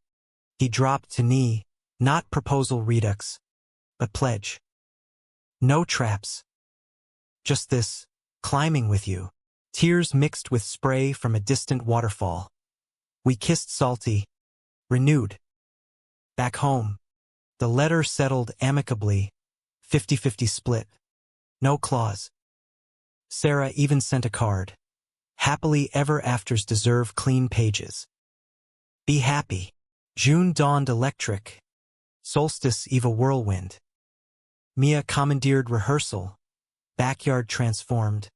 he dropped to knee, not proposal redux, but pledge. No traps. Just this, climbing with you. Tears mixed with spray from a distant waterfall. We kissed salty, renewed. Back home, the letter settled amicably, 50-50 split. No clause. Sarah even sent a card. Happily ever afters deserve clean pages. Be happy. June dawned electric. Solstice eve a whirlwind. Mia commandeered rehearsal. Backyard transformed.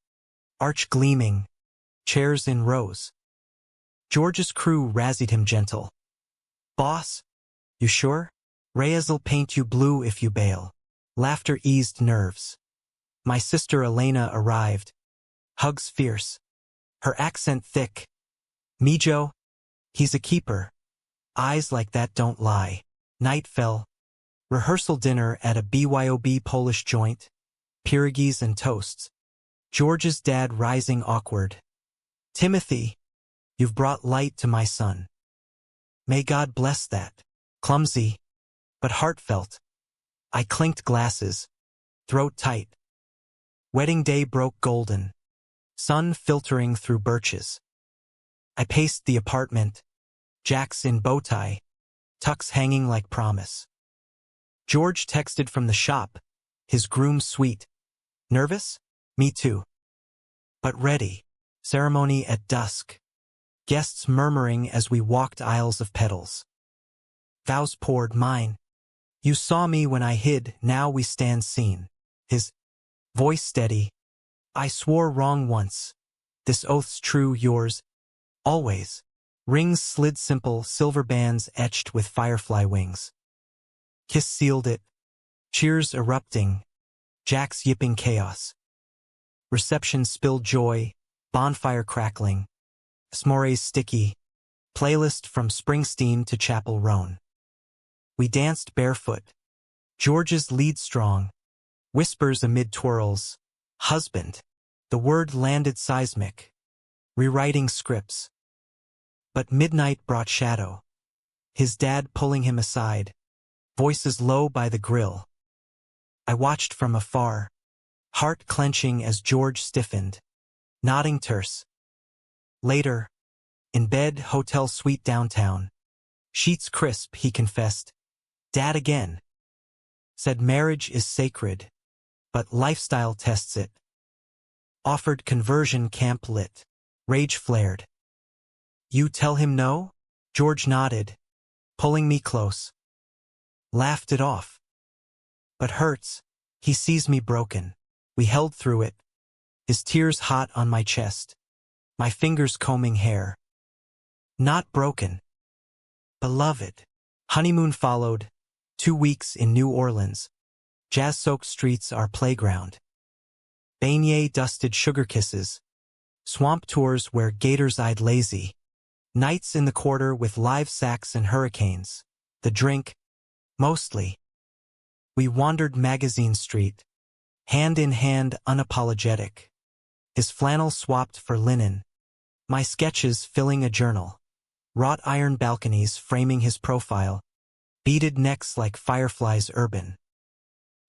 Arch gleaming. Chairs in rows. George's crew razzied him gentle. Boss? You sure? Reyes'll paint you blue if you bail. Laughter eased nerves. My sister Elena arrived. Hugs fierce. Her accent thick. Mijo? He's a keeper. Eyes like that don't lie. Night fell. Rehearsal dinner at a BYOB Polish joint. Pierogies and toasts. George's dad rising awkward. Timothy, you've brought light to my son. May God bless that. Clumsy, but heartfelt. I clinked glasses. Throat tight. Wedding day broke golden. Sun filtering through birches. I paced the apartment. Jax in bow tie. Tux hanging like promise. George texted from the shop. His groom sweet. Nervous? Me too. But ready. Ceremony at dusk. Guests murmuring as we walked aisles of petals. Vows poured mine. You saw me when I hid, now we stand seen. His voice steady. I swore wrong once. This oath's true, yours. Always. Rings slid simple, silver bands etched with firefly wings. Kiss sealed it. Cheers erupting. Jax yipping chaos. Reception spilled joy. Bonfire crackling. S'mores sticky. Playlist from Springsteen to Chapel Roan. We danced barefoot. George's lead strong. Whispers amid twirls. Husband. The word landed seismic. Rewriting scripts. But midnight brought shadow. His dad pulling him aside. Voices low by the grill. I watched from afar. heart clenching as George stiffened, nodding terse. Later, in bed, hotel suite downtown. Sheets crisp, he confessed. Dad again. Said marriage is sacred, but lifestyle tests it. Offered conversion camp lit. Rage flared. You tell him no? George nodded, pulling me close. Laughed it off. But hurts. He sees me broken. We held through it. His tears hot on my chest. My fingers combing hair. Not broken. Beloved. Honeymoon followed. 2 weeks in New Orleans. Jazz-soaked streets our playground. Beignet-dusted sugar kisses. Swamp tours where gators eyed lazy. Nights in the quarter with live sacks and hurricanes. The drink, mostly. We wandered Magazine Street. Hand in hand, unapologetic. His flannel swapped for linen. My sketches filling a journal. Wrought iron balconies framing his profile. Beaded necks like fireflies urban.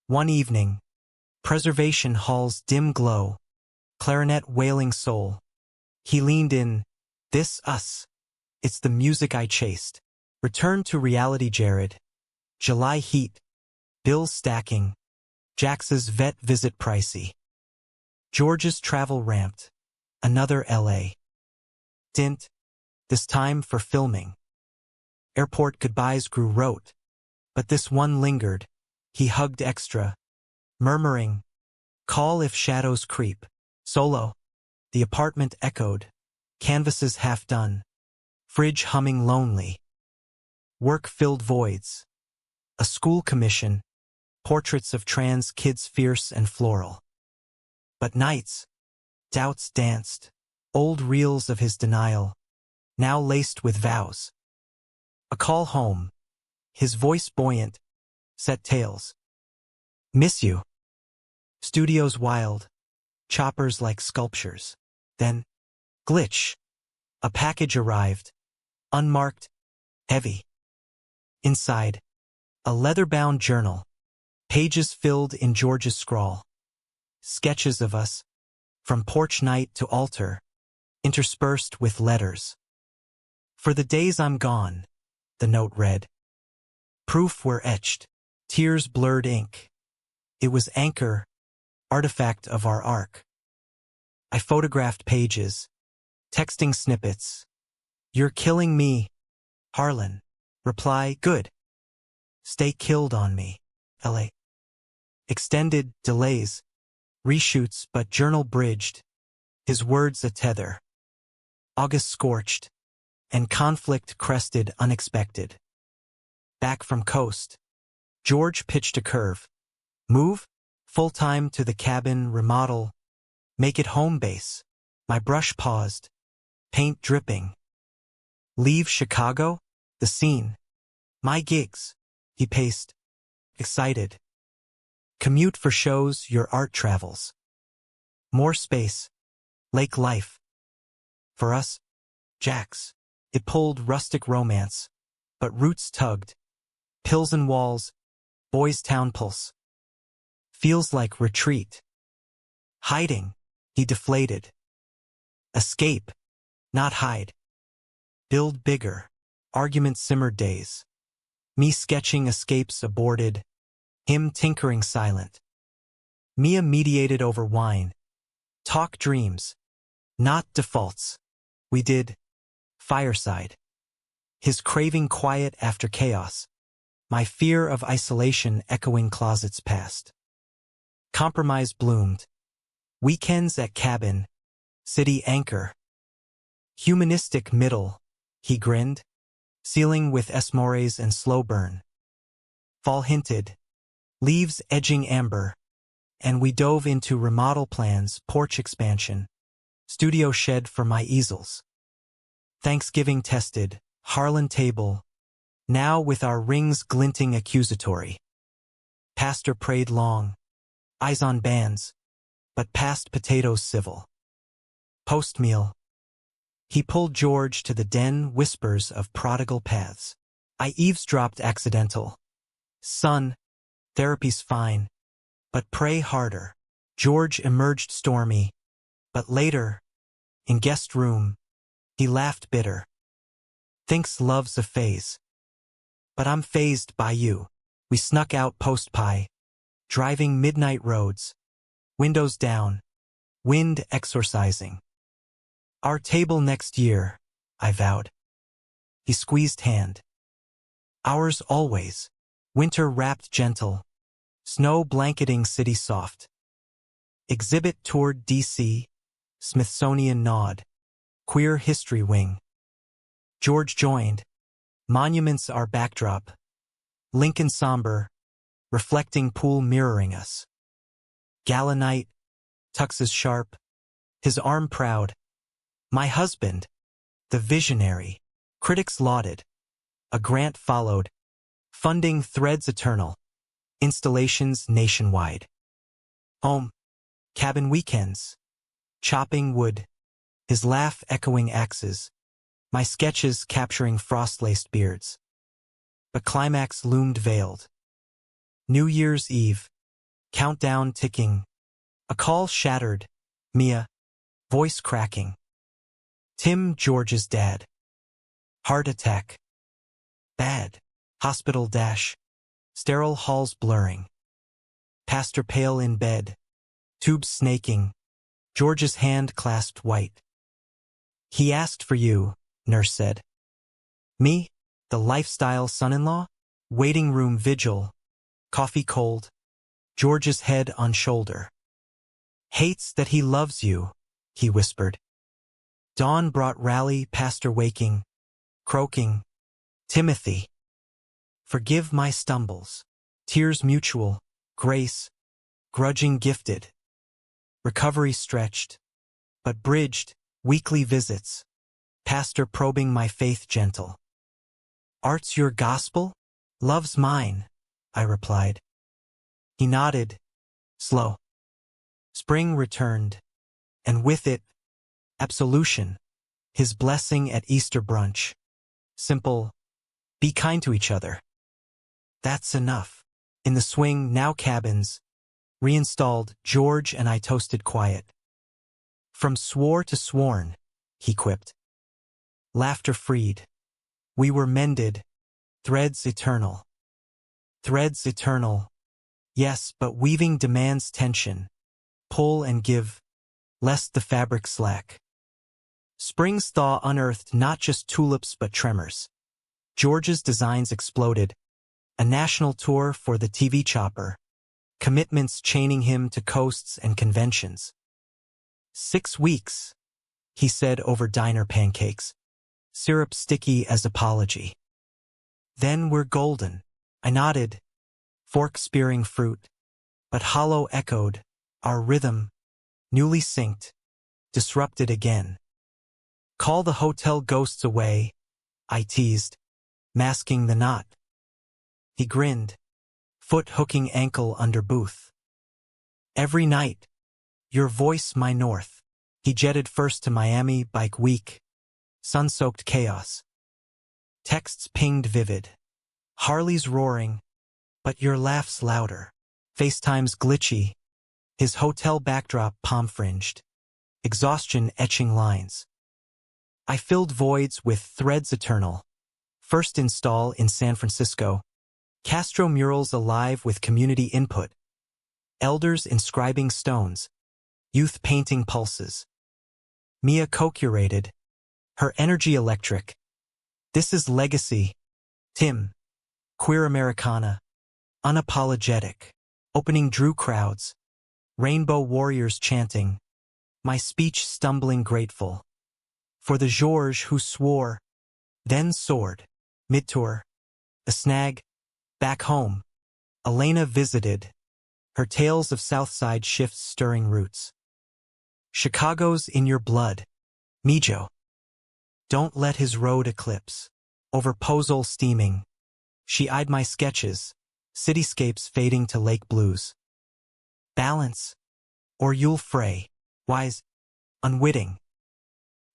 One evening, Preservation Hall's dim glow. Clarinet wailing soul. He leaned in. This us. It's the music I chased. Return to reality, Jared. July heat. Bills stacking. Jax's vet visit pricey. George's travel ramped. Another LA. Dint. This time for filming. Airport goodbyes grew rote. But this one lingered. He hugged extra. Murmuring. Call if shadows creep. Solo. The apartment echoed. Canvases half done. Fridge humming lonely. Work filled voids. A school commission. Portraits of trans kids fierce and floral. But nights. Doubts danced. Old reels of his denial. Now laced with vows. A call home. His voice buoyant. Set tales. Miss you. Studios wild. Choppers like sculptures. Then, glitch. A package arrived. Unmarked. Heavy. Inside. A leather-bound journal. Pages filled in George's scrawl. Sketches of us. From porch night to altar. Interspersed with letters. For the days I'm gone, the note read. Proof were etched. Tears blurred ink. It was anchor. Artifact of our arc. I photographed pages. Texting snippets. You're killing me. Harlan. Reply, good. Stay killed on me. LA. Extended, delays. Reshoots but journal bridged. His words a tether. August scorched. And conflict crested unexpected. Back from coast. George pitched a curve. Move? Full-time to the cabin, remodel. Make it home base. My brush paused. Paint dripping. Leave Chicago? The scene. My gigs. He paced. Excited. Commute for shows, your art travels. More space. Lake life. For us, Jax. It pulled rustic romance. But roots tugged. Pills and walls. Boys town pulse. Feels like retreat. Hiding. He deflated. Escape. Not hide. Build bigger. Argument simmered days. Me sketching escapes aborted. Him tinkering silent. Mia mediated over wine. Talk dreams. Not defaults. We did. Fireside. His craving quiet after chaos. My fear of isolation echoing closets past. Compromise bloomed. Weekends at cabin. City anchor. Humanistic middle. He grinned. Ceiling with esmores and slow burn. Fall hinted. Leaves edging amber. And we dove into remodel plans, porch expansion. Studio shed for my easels. Thanksgiving tested. Harlan table. Now with our rings glinting accusatory. Pastor prayed long. Eyes on bands. But past potatoes civil. Post-meal. He pulled George to the den, whispers of prodigal paths. I eavesdropped accidental. Son, therapy's fine. But pray harder. George emerged stormy, but later, in guest room, he laughed bitter. Thinks love's a phase. But I'm phased by you. We snuck out post-pie, driving midnight roads, windows down, wind exorcising. Our table next year, I vowed. He squeezed hand. Ours always, winter wrapped gentle, snow blanketing city soft. Exhibit toured D.C., Smithsonian nod, queer history wing. George joined. Monuments are backdrop. Lincoln somber, reflecting pool mirroring us. Gala night, tuxes sharp, his arm proud. My husband, the visionary, critics lauded. A grant followed, funding threads eternal, installations nationwide. Home, cabin weekends, chopping wood, his laugh echoing axes, my sketches capturing frost-laced beards. But climax loomed veiled. New Year's Eve, countdown ticking, a call shattered, Mia, voice cracking. Tim, George's dad. Heart attack. Bad. Hospital dash. Sterile halls blurring. Pastor pale in bed. Tubes snaking. George's hand clasped white. He asked for you, nurse said. Me, the lifestyle son-in-law? Waiting room vigil. Coffee cold. George's head on shoulder. Hates that he loves you, he whispered. Dawn brought rally, pastor waking, croaking. Timothy. Forgive my stumbles. Tears mutual, grace, grudging gifted. Recovery stretched, but bridged, weekly visits. Pastor probing my faith gentle. Art's your gospel? Love's mine, I replied. He nodded, slow. Spring returned, and with it, absolution, his blessing at Easter brunch. Simple, be kind to each other. That's enough. In the swing, now cabins, reinstalled, George and I toasted quiet. From swore to sworn, he quipped. Laughter freed. We were mended, threads eternal. Threads eternal. Yes, but weaving demands tension. Pull and give, lest the fabric slack. Spring's thaw unearthed not just tulips but tremors. George's designs exploded. A national tour for the TV chopper. Commitments chaining him to coasts and conventions. 6 weeks, he said over diner pancakes. Syrup sticky as apology. Then we're golden. I nodded, fork spearing fruit. But hollow echoed, our rhythm, newly synced, disrupted again. Call the hotel ghosts away, I teased, masking the knot. He grinned, foot hooking ankle under booth. Every night, your voice my north. He jetted first to Miami, bike week. Sun-soaked chaos. Texts pinged vivid. Harley's roaring, but your laugh's louder. FaceTime's glitchy. His hotel backdrop palm-fringed. Exhaustion etching lines. I filled voids with threads eternal. First install in San Francisco. Castro murals alive with community input. Elders inscribing stones. Youth painting pulses. Mia co-curated. Her energy electric. This is legacy. Tim. Queer Americana. Unapologetic. Opening drew crowds. Rainbow warriors chanting. My speech stumbling grateful. For the George who swore. Then soared. Mid-tour. A snag. Back home. Elena visited. Her tales of Southside shifts stirring roots. Chicago's in your blood. Mijo. Don't let his road eclipse. Over Pozole steaming. She eyed my sketches. Cityscapes fading to lake blues. Balance. Or you'll fray. Wise. Unwitting.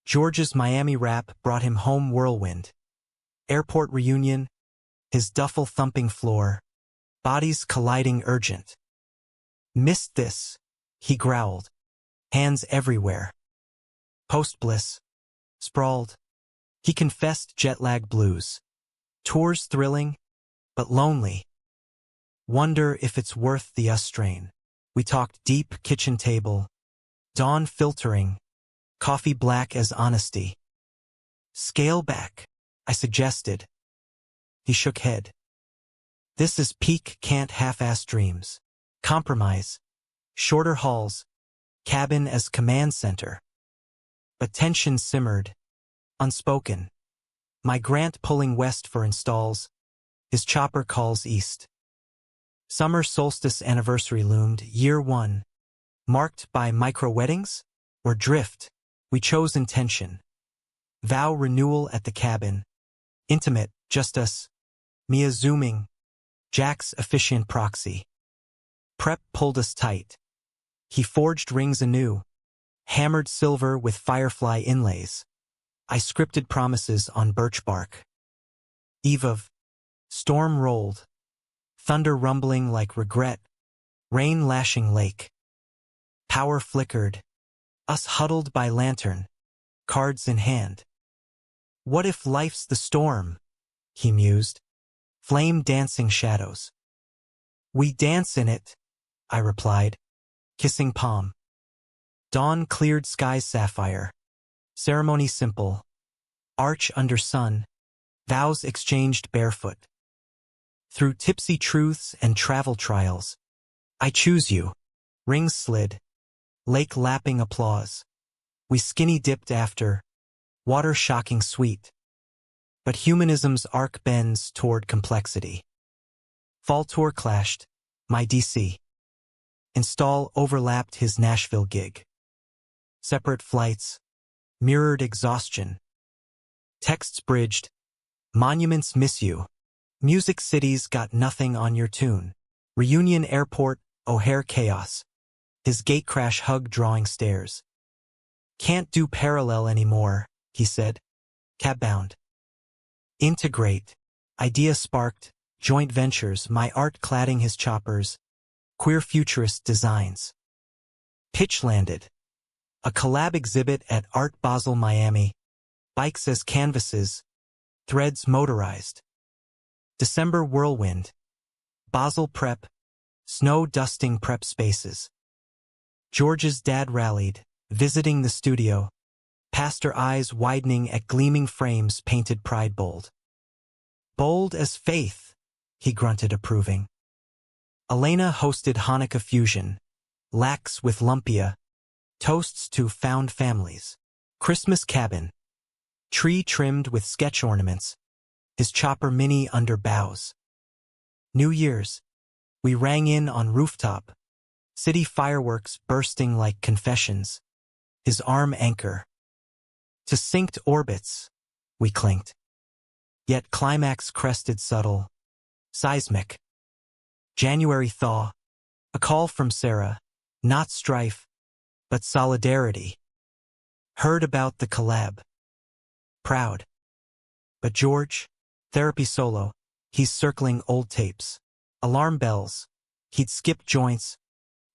George's Miami rap brought him home whirlwind. Airport reunion. His duffel thumping floor. Bodies colliding urgent. Missed this. he growled. Hands everywhere. Post-bliss. Sprawled. He confessed jet-lag blues. Tours thrilling, but lonely. Wonder if it's worth the strain. We talked deep kitchen table. Dawn filtering. Coffee black as honesty. Scale back, I suggested. He shook head. This is peak can't half-ass dreams. Compromise. Shorter halls. Cabin as command center. But tension simmered. Unspoken. My Grant pulling west for installs. His chopper calls east. Summer solstice anniversary loomed, year one. Marked by micro-weddings? Or drift? We chose intention. Vow renewal at the cabin. Intimate, just us. Mia zooming. Jack's efficient proxy. Prep pulled us tight. He forged rings anew. Hammered silver with firefly inlays. I scripted promises on birch bark. Eve of. Storm rolled. Thunder rumbling like regret. Rain lashing lake. Power flickered. Us huddled by lantern. Cards in hand. What if life's the storm? He mused. Flame dancing shadows. We dance in it, I replied, kissing palm. Dawn cleared skies sapphire. Ceremony simple. Arch under sun. Vows exchanged barefoot. Through tipsy truths and travel trials. I choose you. Rings slid. Lake lapping applause. We skinny dipped after. Water shocking sweet. But humanism's arc bends toward complexity. Fall tour clashed. My DC. Install overlapped his Nashville gig. Separate flights. Mirrored exhaustion. Texts bridged. Monuments miss you. Music cities got nothing on your tune. Reunion airport, O'Hare chaos. His gatecrash hug drawing stairs. Can't do parallel anymore, he said. Cab-bound. Integrate. Idea sparked. Joint ventures, my art cladding his choppers. Queer futurist designs. Pitch landed. A collab exhibit at Art Basel, Miami. Bikes as canvases. Threads motorized. December whirlwind. Basel prep. Snow dusting prep spaces. George's dad rallied, visiting the studio. Pastor eyes widening at gleaming frames painted pride bold. Bold as faith, he grunted approving. Elena hosted Hanukkah fusion. Lax with lumpia. Toasts to found families. Christmas cabin. Tree trimmed with sketch ornaments. His chopper mini under boughs. New Year's. We rang in on rooftop. City fireworks bursting like confessions. His arm anchor. To synced orbits, we clinked. Yet climax crested subtle. Seismic. January thaw. A call from Sarah. Not strife, but solidarity. Heard about the collab. Proud. But George, therapy solo, he's circling old tapes. Alarm bells. He'd skip joints.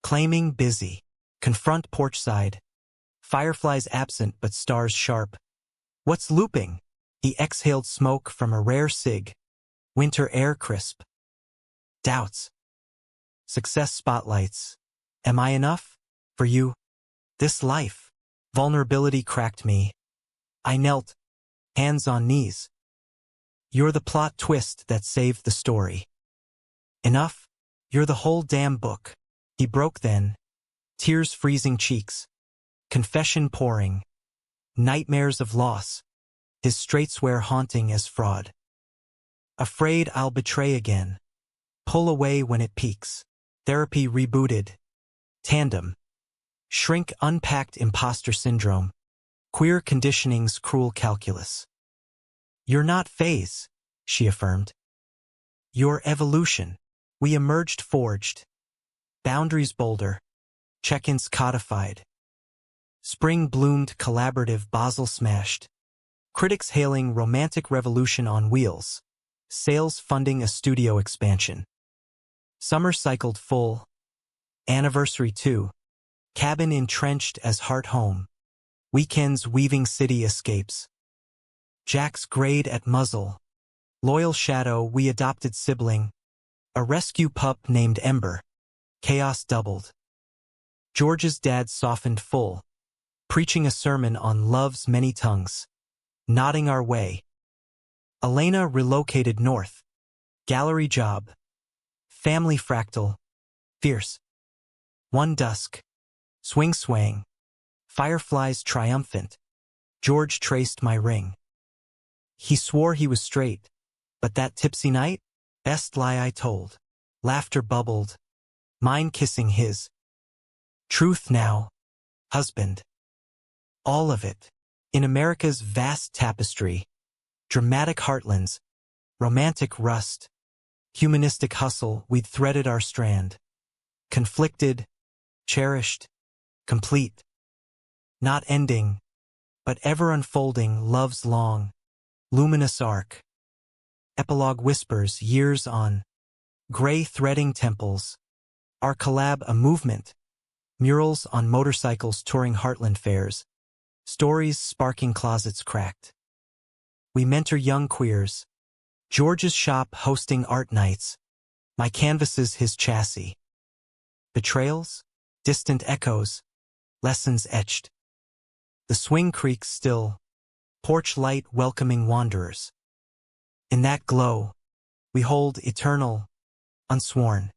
Claiming busy. Confront porch side. Fireflies absent but stars sharp. What's looping? He exhaled smoke from a rare cig. Winter air crisp. Doubts. Success spotlights. Am I enough? For you? This life. Vulnerability cracked me. I knelt. Hands on knees. You're the plot twist that saved the story. Enough? You're the whole damn book. He broke then. Tears freezing cheeks. Confession pouring. Nightmares of loss. His straight swear haunting as fraud. Afraid I'll betray again. Pull away when it peaks. Therapy rebooted. Tandem. Shrink unpacked imposter syndrome. Queer conditioning's cruel calculus. You're not phase, she affirmed. Your evolution. We emerged forged. Boundaries bolder. Check-ins codified. Spring bloomed collaborative Basel smashed. Critics hailing romantic revolution on wheels. Sales funding a studio expansion. Summer cycled full. Anniversary 2. Cabin entrenched as heart home. Weekends weaving city escapes. Jack's grade at muzzle. Loyal shadow we adopted sibling. A rescue pup named Ember. Chaos doubled. George's dad softened full. Preaching a sermon on love's many tongues. Nodding our way. Elena relocated north. Gallery job. Family fractal. Fierce. One dusk. Swing swang. Fireflies triumphant. George traced my ring. He swore he was straight. But that tipsy night? Best lie I told. Laughter bubbled. Mine kissing his. Truth now. Husband. All of it. In America's vast tapestry. Dramatic heartlands. Romantic rust. Humanistic hustle, we'd threaded our strand. Conflicted. Cherished. Complete. Not ending. But ever unfolding love's long. Luminous arc. Epilogue whispers years on. Gray threading temples. Our collab a movement. Murals on motorcycles touring Heartland fairs. Stories sparking closets cracked. We mentor young queers. George's shop hosting art nights. My canvases his chassis. Betrayals? Distant echoes. Lessons etched. The swing creaks still. Porch light welcoming wanderers. In that glow, we hold eternal, unsworn.